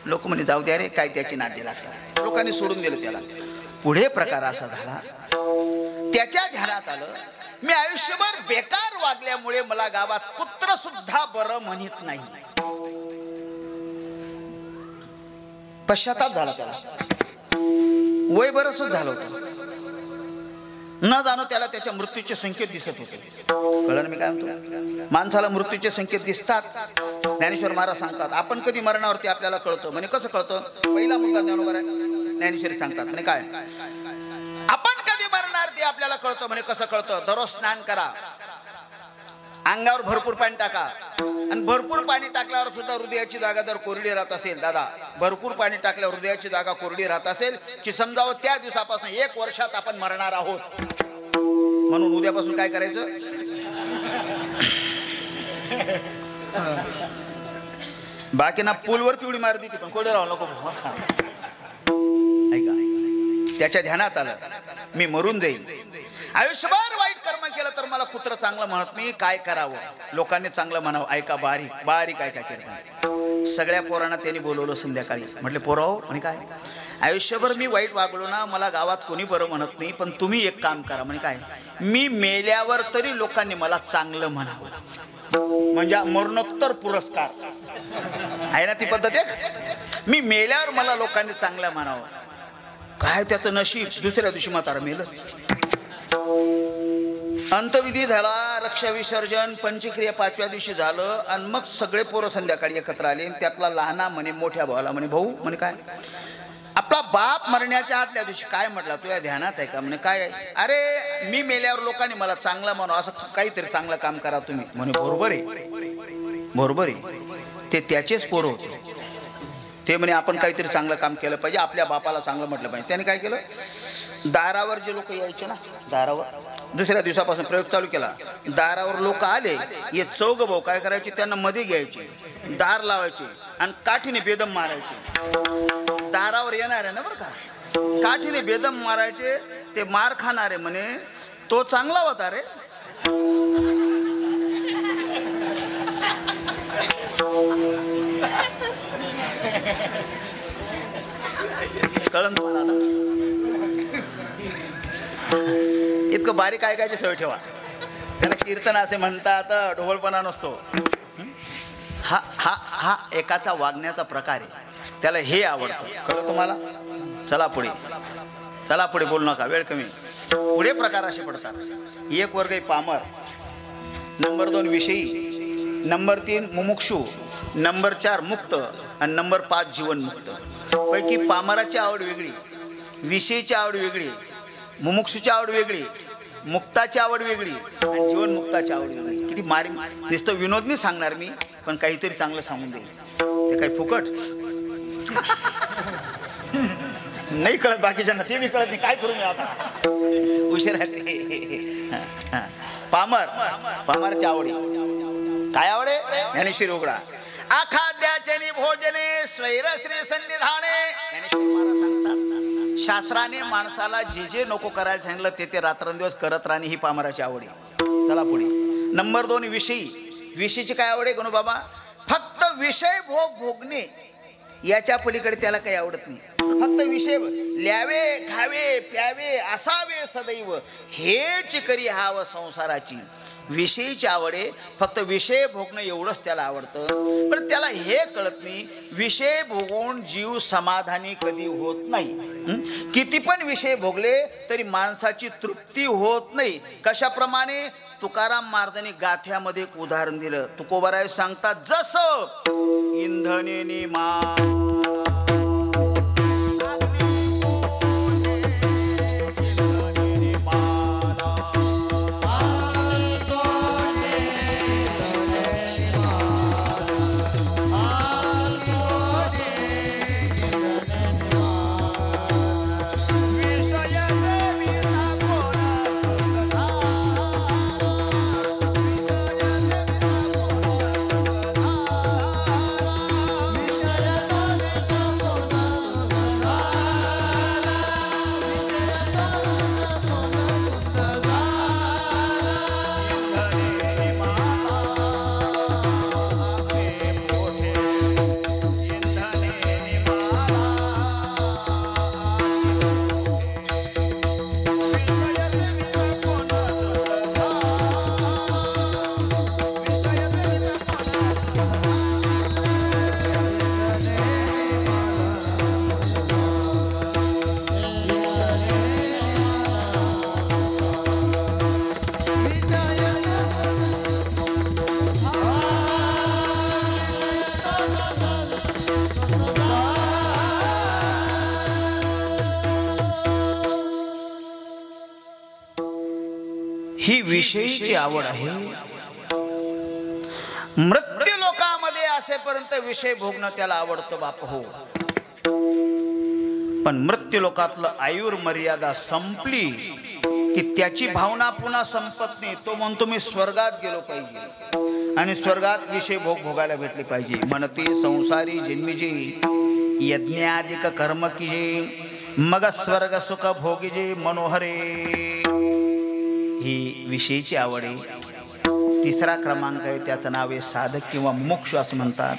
लोक म्हणे जाऊ द्या रे, काय त्याची नादी लागतात. लोकांनी सोडून दिलं त्याला. पुढे प्रकार असा झाला, त्याच्या ध्यानात आलं, मी आयुष्यभर बेकार वागल्यामुळे मला गावात कुत्र सुद्धा बरं म्हणत नाही. पश्चाताप झाला त्याला. वय बरंच झालं होतं. न जाणो त्याला त्याच्या मृत्यूचे संकेत दिसत होते. कळलं मी काय म्हणतो, माणसाला मृत्यूचे संकेत दिसतात. ज्ञानेश्वर महाराज सांगतात, आपण कधी मरणावरती आपल्याला कळतं. म्हणजे कसं कळतं, पहिला मुद्दा ज्ञानोबा ज्ञानेश्वरी सांगतात. म्हणजे काय, आपण कधी मरणार ते आपल्याला कळतं. म्हणजे कसं कळतं, दररोज स्नान करा, अंगावर भरपूर पाणी टाका, आणि भरपूर पाणी टाकल्यावर सुद्धा हृदयाची जागा जर कोरडी राहत असेल, दादा भरपूर पाणी टाकल्यावर हृदयाची जागा कोरडी राहत असेल, की समजावं त्या दिवसापासून 1 वर्षात आपण मरणार आहोत. म्हणून उद्यापासून काय करायचं, बाकी ना पूलवरती उडी मारली ती, पण कोडे राहू नको. ऐका, त्याच्या ध्यानात आलं, मी मरून जाईल. आयुष्यभर वाईट कर्म केलं तर मला कुत्र चांगलं म्हणत नाही, काय करावं, लोकांनी चांगलं म्हणावं. ऐका, बारीक बारीक ऐका. केलं सगळ्या पोरांना त्यांनी बोलवलं संध्याकाळी. म्हटले पोराव, म्हणे काय, आयुष्यभर मी वाईट वागलो ना, मला गावात कोणी बरं म्हणत नाही, पण तुम्ही एक काम करा. म्हणे काय, मी मेल्यावर तरी लोकांनी मला चांगलं म्हणावं. म्हणजे मरणोत्तर पुरस्कार आहे ना ती पद्धत आहे. मी मेल्यावर मला लोकांनी चांगलं म्हणावं. काय त्याचं नशीब, दुसऱ्या दिवशी म्हातारा मेलं. अंतविधी झाला, रक्षा विसर्जन, पंचक्रिया 5व्या दिवशी झालं. आणि मग सगळे पोरं संध्याकाळी एकत्र आले. त्यातला लहाना म्हणे मोठ्या भावाला, म्हणे भाऊ, म्हणे काय, आपला बाप मरण्याच्या आदल्या दिवशी काय म्हटला, तुझ्या ध्यानात आहे का. म्हणे काय, अरे मी मेल्यावर लोकांनी मला चांगलं म्हणू, असं काहीतरी चांगलं काम करा तुम्ही. म्हणे बरोबर आहे, बरोबर आहे. ते त्याचेच पोरं होते. ते म्हणे आपण काहीतरी चांगलं काम केलं पाहिजे, आपल्या बापाला चांगलं म्हटलं पाहिजे. त्याने काय केलं, दारावर जे लोक यायचे ना, दारावर दुसऱ्या दिवसापासून प्रयोग चालू केला. दारावर लोक आले, हे चौघ भाऊ काय करायचे, त्यांना मध्ये घ्यायचे, दार लावायचे आणि काठीने बेदम मारायचे. दारावर येणार आहे ना बरं का, काठीने बेदम मारायचे. ते मार खाणारे म्हणे तो चांगला होता रे. कळण तुम्हाला, इतकं बारीक ऐकायची सवय ठेवा. त्याला कीर्तन असे म्हणतात, ढोबळपणा नसतो. हा हा हा एकाचा वागण्याचा प्रकार आहे, त्याला हे आवडतं. कळलं तुम्हाला. चला पुढे, चला पुढे, बोलू नका, वेळ कमी. पुढे प्रकार असे पडतात. 1 वर्ग पामर, नंबर 2 विषयी, नंबर 3 मुमुक्षू, नंबर 4 मुक्त आणि नंबर 5 जीवनमुक्त. पैकी पामराची आवड वेगळी विषयीची आवड वेगळी, मुमुक्षूची आवड वेगळी, मुक्ताची आवड वेगळी आणि जीवनमुक्ताची आवड वेगळी. किती मारी नुसतं विनोद नाही सांगणार मी, पण काहीतरी चांगलं सांगून देईल. ते काही फुकट नाही कळत बाकीच्यांना, ते मी कळत नाही. काय करू मी आता, उशीर आहे. पामरची आवडी काय आवडे? ज्ञानेश्वरी उघडा. आखाद्याचनी भोजने स्वैरश्री सन्निधाने. ज्ञानेश्वरी महाराज सांगतात, शास्त्राने माणसाला जे जे नको करायला सांगितलं ते ते रात्रंदिवस करत राहणे ही पामराची आवडी. चला पुढे. नंबर 2 विषयी. विषयीची काय आवडे गणू बाबा? फक्त विषय भोगणे याच्या पलीकडे त्याला काही आवडत नाही. फक्त विषय ल्यावे खावे प्यावे असावे सदैव हेच करी हाव संसाराची. विषयीची आवडे फक्त विषय भोगणं एवढंच त्याला आवडतं. पण त्याला हे कळत नाही विषय भोगून जीव समाधानी कधी होत नाही. किती पण विषय भोगले तरी माणसाची तृप्ती होत नाही. कशाप्रमाणे? तुकाराम महाराजांनी गाथ्यामध्ये एक उदाहरण दिलं. तुकोबाराय सांगतात, जसं इंधनेने ही विषयीची आवड आहे. मृत्यू लोकामध्ये असेपर्यंत विषय भोगणं त्याला आवडतं बाप हो. पण मृत्यू लोकातलं आयुर मर्यादा संपली की त्याची भावना पुन्हा संपत नाही. तो म्हणतो मी स्वर्गात गेलो पाहिजे आणि स्वर्गात विषय भोगायला भेटले पाहिजे. म्हणते संसारी जन्मीजे यज्ञाधिक कर्म कीजे मग स्वर्ग सुख भोगीजे मनोहरे. ही विषयीची आवड आहे. तिसरा क्रमांक आहे त्याचं नाव आहे साधक किंवा मुमुक्षु असं म्हणतात.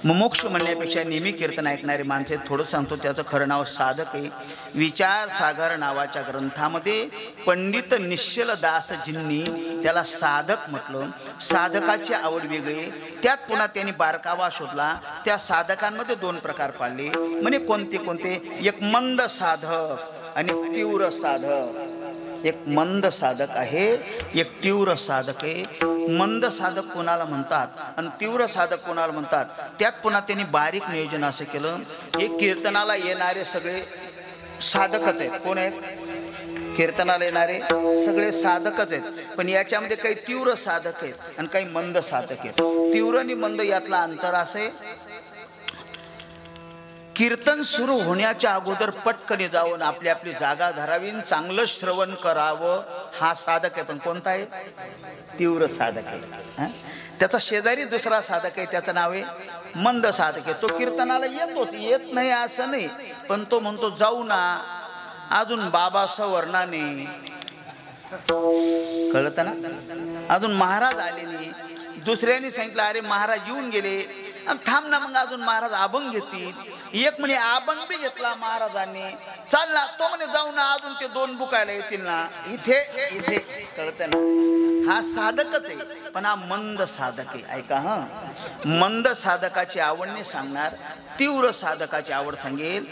मुमुक्षु म्हणण्यापेक्षा नेहमी कीर्तन ऐकणारे माणसे थोडं सांगतो त्याचं खरं नाव साधक आहे. विचार सागर नावाच्या ग्रंथामध्ये पंडित निश्चल दासजींनी त्याला साधक म्हटलं. साधकाची आवड वेगळी. त्यात पुन्हा त्यांनी बारकावा शोधला. त्या साधकांमध्ये 2 प्रकार पाडले. म्हणजे कोणते कोणते? एक मंद साधक आणि तीव्र साधक. एक मंद साधक आहे, एक तीव्र साधक आहे. मंद साधक कोणाला म्हणतात आणि तीव्र साधक कोणाला म्हणतात त्यात पुन्हा त्यांनी बारीक नियोजन असं केलं. हे कीर्तनाला येणारे सगळे साधकच आहेत. कोण आहेत? कीर्तनाला येणारे सगळे साधकच आहेत. पण याच्यामध्ये काही तीव्र साधक आहेत आणि काही मंद साधक आहेत. तीव्र आणि मंद यातला अंतर असे, कीर्तन सुरू होण्याच्या अगोदर पटकन जाऊन आपली आपली जागा धरावी, चांगलं श्रवण करावं. हा साधक आहे. पण कोणता आहे? तीव्र साधक आहे. त्याचा शेजारी दुसरा साधक आहे, त्याचं नाव आहे मंद साधक आहे. तो कीर्तनाला येतोच, येत नाही असं नाही, पण तो म्हणतो जाऊ ना, अजून बाबा सवर्णाने कळतं ना, अजून महाराज आले नाही. दुसऱ्याने सांगितलं अरे महाराज येऊन गेले, थांब ना मग अजून महाराज अभंग घेतील. एक म्हणे अभंग बी घेतला महाराजांनी, चाल ना. तो म्हणे जाऊ ना, अजून ते 2 बुकायला येतील ना. इथे इथे कळतं ना, हा साधकच आहे पण हा मंद साधक आहे. ऐका, हा मंद साधकाची आवड नाही सांगणार, तीव्र साधकाची आवड सांगेल.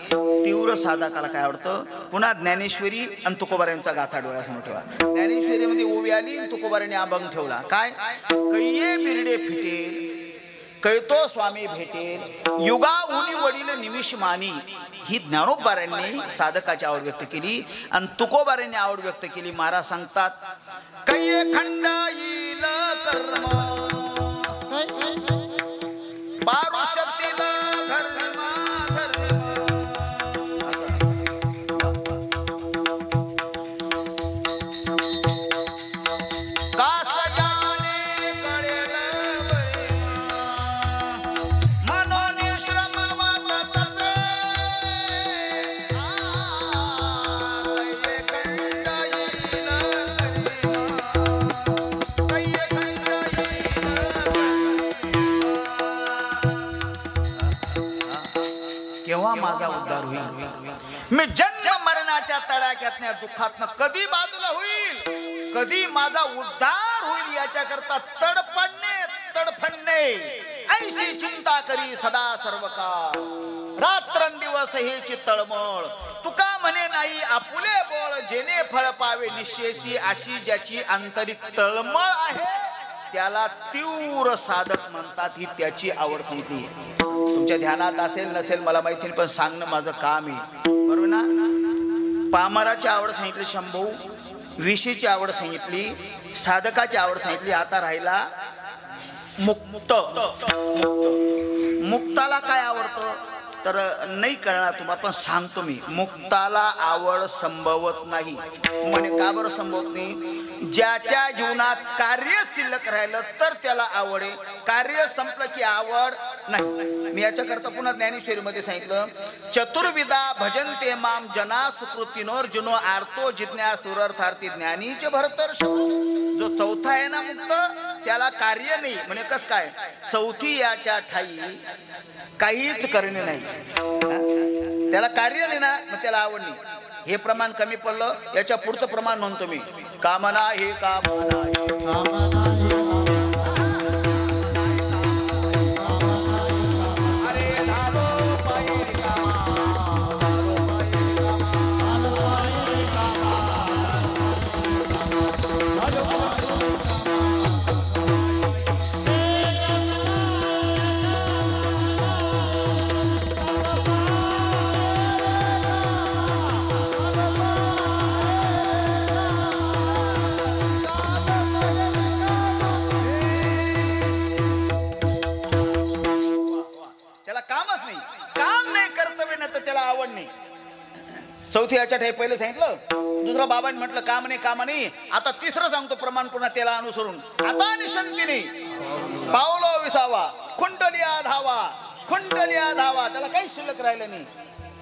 तीव्र साधकाला काय आवडतं? पुन्हा ज्ञानेश्वरी आणि तुकोबारायांचा गाथा डोळ्यासमोर ठेवा. ज्ञानेश्वरीमध्ये ओवी आली, तुकोबारायांनी अभंग ठेवला. काय? कैये बिरडे फिटेल कैतो स्वामी भेटेल युगाहुनी वडील निमिष मानी, ही ज्ञानोबारांनी साधकाची आवड व्यक्त केली आणि तुकोबारांनी आवड व्यक्त केली. महाराज सांगतात कै खंड येईल कर्म पारू शक्तील धर्म केव्हा माझा उद्धार होईल. मी जन्म मरणाच्या तडाख्यातल्या दुःखातनं कधी बाजूला होईल, कधी माझा उद्धार होईल याच्याकरता तडफडणे ऐशी चिंता करी सदा सर्व काळ. रात्रंदिवस हेची तळमळ तुका म्हणे नाही आपुले बोळ, जेणे फळ पावे निश्चेसी. अशी ज्याची आंतरिक तळमळ आहे त्याला तीव्र साधक म्हणतात. ही त्याची आवड सांगितली. तुमच्या ध्यानात असेल नसेल मला माहिती नाही, पण सांगणं माझं काम आहे, बरोबर ना. पामराची आवड सांगितली, शंभू विषयीची आवड सांगितली, साधकाची आवड सांगितली. आता राहिला मुक्त. मुक्ताला काय आवडतं तर नाही कळणार तुम्हाला, पण सांगतो मी. मुक्ताला आवड संभवत नाही. म्हणे का बरं संभवत नाही. ज्याच्या जीवनात कार्य शिल्लक राहिलं तर त्याला आवड आहे, कार्य संपलं की आवड नाही. मी याच्याकरता पुन्हा ज्ञानेश्वरीमध्ये सांगितलं चतुर्विधा भजनते माम जना सुकृतीनोर्जुनो आर्तो जिज्ञा सुरर्थार्थी ज्ञानीचे भरतर. जो चौथा आहे ना मुक्त, त्याला कार्य नाही. म्हणजे कस काय चौथी याच्या ठाई काहीच करणे नाही, त्याला कार्य नाही ना, मग त्याला आवड नाही. हे प्रमाण कमी पडलं. याच्या पुढचं प्रमाण म्हणतो मी. कामना हे कामना चौथी याच्या ठाई पहिलं सांगितलं. दुसरा बाबांनी म्हटलं काम नाही कामा नाही. आता तिसरं सांगतो प्रमाण पुन्हा त्याला अनुसरून. आता निशंतीने पावलो विसावा खुंटलिया धावा, खुंटलिया धावा. त्याला काही शिल्लक राहिलं नाही.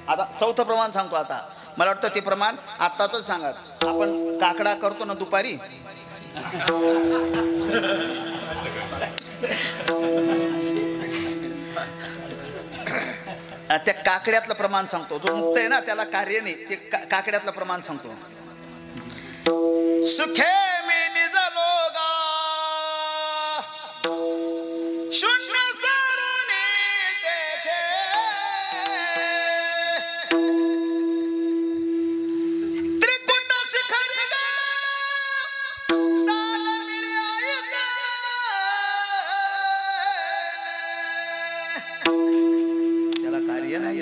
आता चौथं प्रमाण सांगतो. आता मला वाटतं ते प्रमाण आत्ताच सांगा. आपण काकडा करतो ना दुपारी, त्या काकड्यातलं प्रमाण सांगतो. जो मुक्त आहे ना त्याला कार्य नाही, ते काकड्यातलं प्रमाण सांगतो. सुखे मी निजलो गा शून्य सरुनी देखे, त्रिकुट शिखर गा डाल मिळाय गा. त्याला कार्य नाही,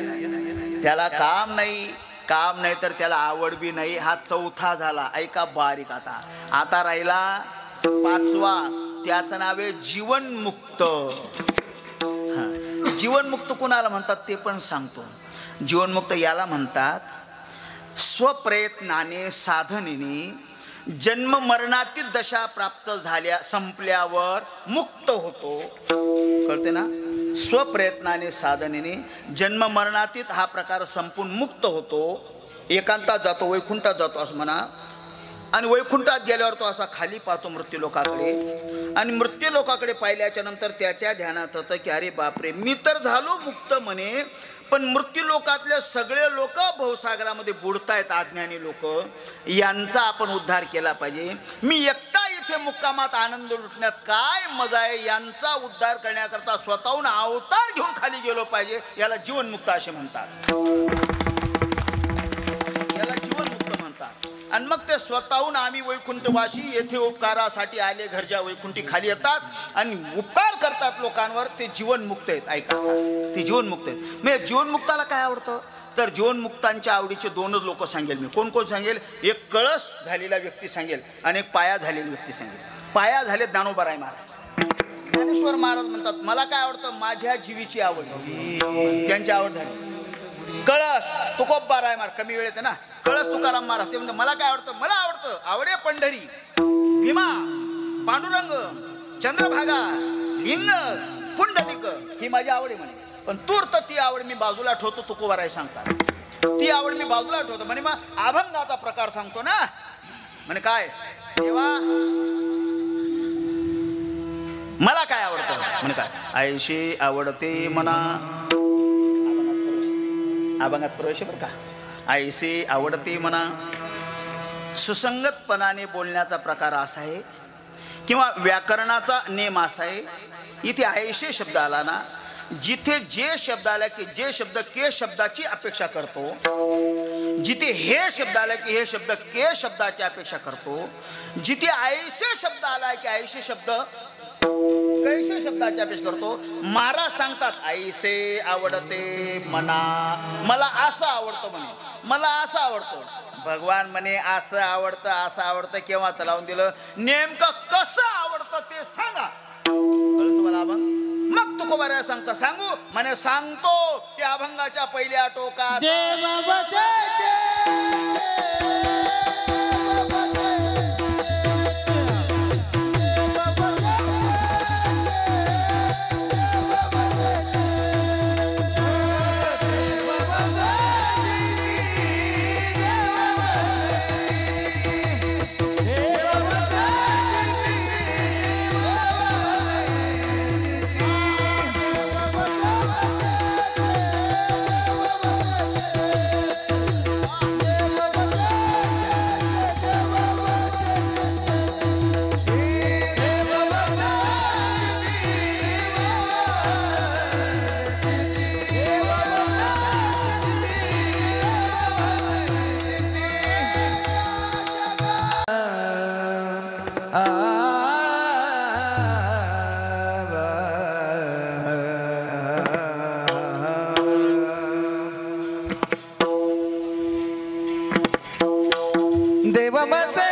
त्याला काम नाही, काम नाही तर त्याला आवड बी नाही. हा चौथा झाला. ऐका बारीक. आता राहिला पाचवा. त्याचं नाव आहे जीवनमुक्त. जीवनमुक्त कुणाला म्हणतात ते पण सांगतो. जीवनमुक्त याला म्हणतात स्वप्रयत्नाने साधनेने जन्म मरणातील दशा प्राप्त झाल्या संपल्यावर मुक्त होतो. कळते ना. स्वप्रयत्नाने साधनेने जन्म मरणातीत हा प्रकार संपून मुक्त होतो. एकांतात जातो, वैकुंठात जातो असं म्हणा. आणि वैकुंठात गेल्यावर तो असा खाली पाहतो मृत्यूलोकाकडे. आणि मृत्यूलोकाकडे पाहिल्याच्या नंतर त्याच्या ध्यानात होतं की अरे बापरे, मी तर झालो मुक्त म्हणे, पण मृत्यूलोकातले सगळे लोक भवसागरामध्ये बुडतायत, अज्ञानी लोक. यांचा आपण उद्धार केला पाहिजे. मी एकटा इथे मुक्कामात आनंद लुटण्यात काय मजा आहे. यांचा उद्धार करण्याकरता स्वतःहून अवतार घेऊन खाली गेलो पाहिजे. याला जीवनमुक्त असे म्हणतात. याला जीवनमुक्त म्हणतात. आणि मग ते स्वतःहून आम्ही वैकुंठवासी येथे उपकारासाठी आले, घरच्या वैकुंठी खाली येतात आणि उपकार करतात लोकांवर, ते जीवनमुक्त आहेत. ऐका, ते जीवनमुक्त आहेत. मग जीवनमुक्ताला काय आवडतं? तर जीवनमुक्तांच्या आवडीचे दोनच लोक सांगेल मी. कोण कोण सांगेल? एक कळस झालेला व्यक्ती सांगेल आणि एक पाया झालेली व्यक्ती सांगेल. पाया झाले ज्ञानोबाराय महाराज. ज्ञानेश्वर महाराज म्हणतात मला काय आवडतं? माझ्या जीवीची आवड. त्यांची आवड झाली. कळस तुकोबाराय महाराज, कमी वेळेत आहे ना, कळस तुकाराम महाराज ते म्हणतात मला काय आवडतं? मला आवडतं आवडे पंढरी, भीमा, पांडुरंग, चंद्रभागा, लिंग, पुंडलिक, ही माझी आवड आहे म्हणे. पण तूर्त ती आवड मी बाजूला ठेवतो. तुकोबाराय सांगतात ती आवड मी बाजूला ठेवतो म्हणे. मग अभंगाचा प्रकार सांगतो ना, म्हणे काय तेव्हा मला काय आवडतं? म्हणे काय आयशी आवडते म्हणा. अभंगात प्रवेश बरं का. आयसे आवडते म्हणा. सुसंगतपणाने बोलण्याचा प्रकार असा आहे किंवा व्याकरणाचा नेम असा आहे. इथे आयशे शब्द आला ना, जिथे जे शब्द आला की जे शब्द के शब्दाची अपेक्षा करतो, जिथे हे शब्द आला की हे शब्द के शब्दाची अपेक्षा करतो, जिथे आयशे शब्द आला की आयशे शब्द कैसे शब्दाची अपेक्षा करतो. महाराज सांगतात आईसे आवडते मना. मला असं आवडतं म्हणे, मला असं आवडतं. भगवान म्हणे असं आवडतं असं आवडतं केव्हा लावून दिलं? नेमकं कसं आवडतं ते सांगा. कळलं तुम्हाला अभंग? मग तुकोबाराय सांगता सांगू म्हणे सांगतो. ते अभंगाच्या पहिल्या टोकात देवा माझे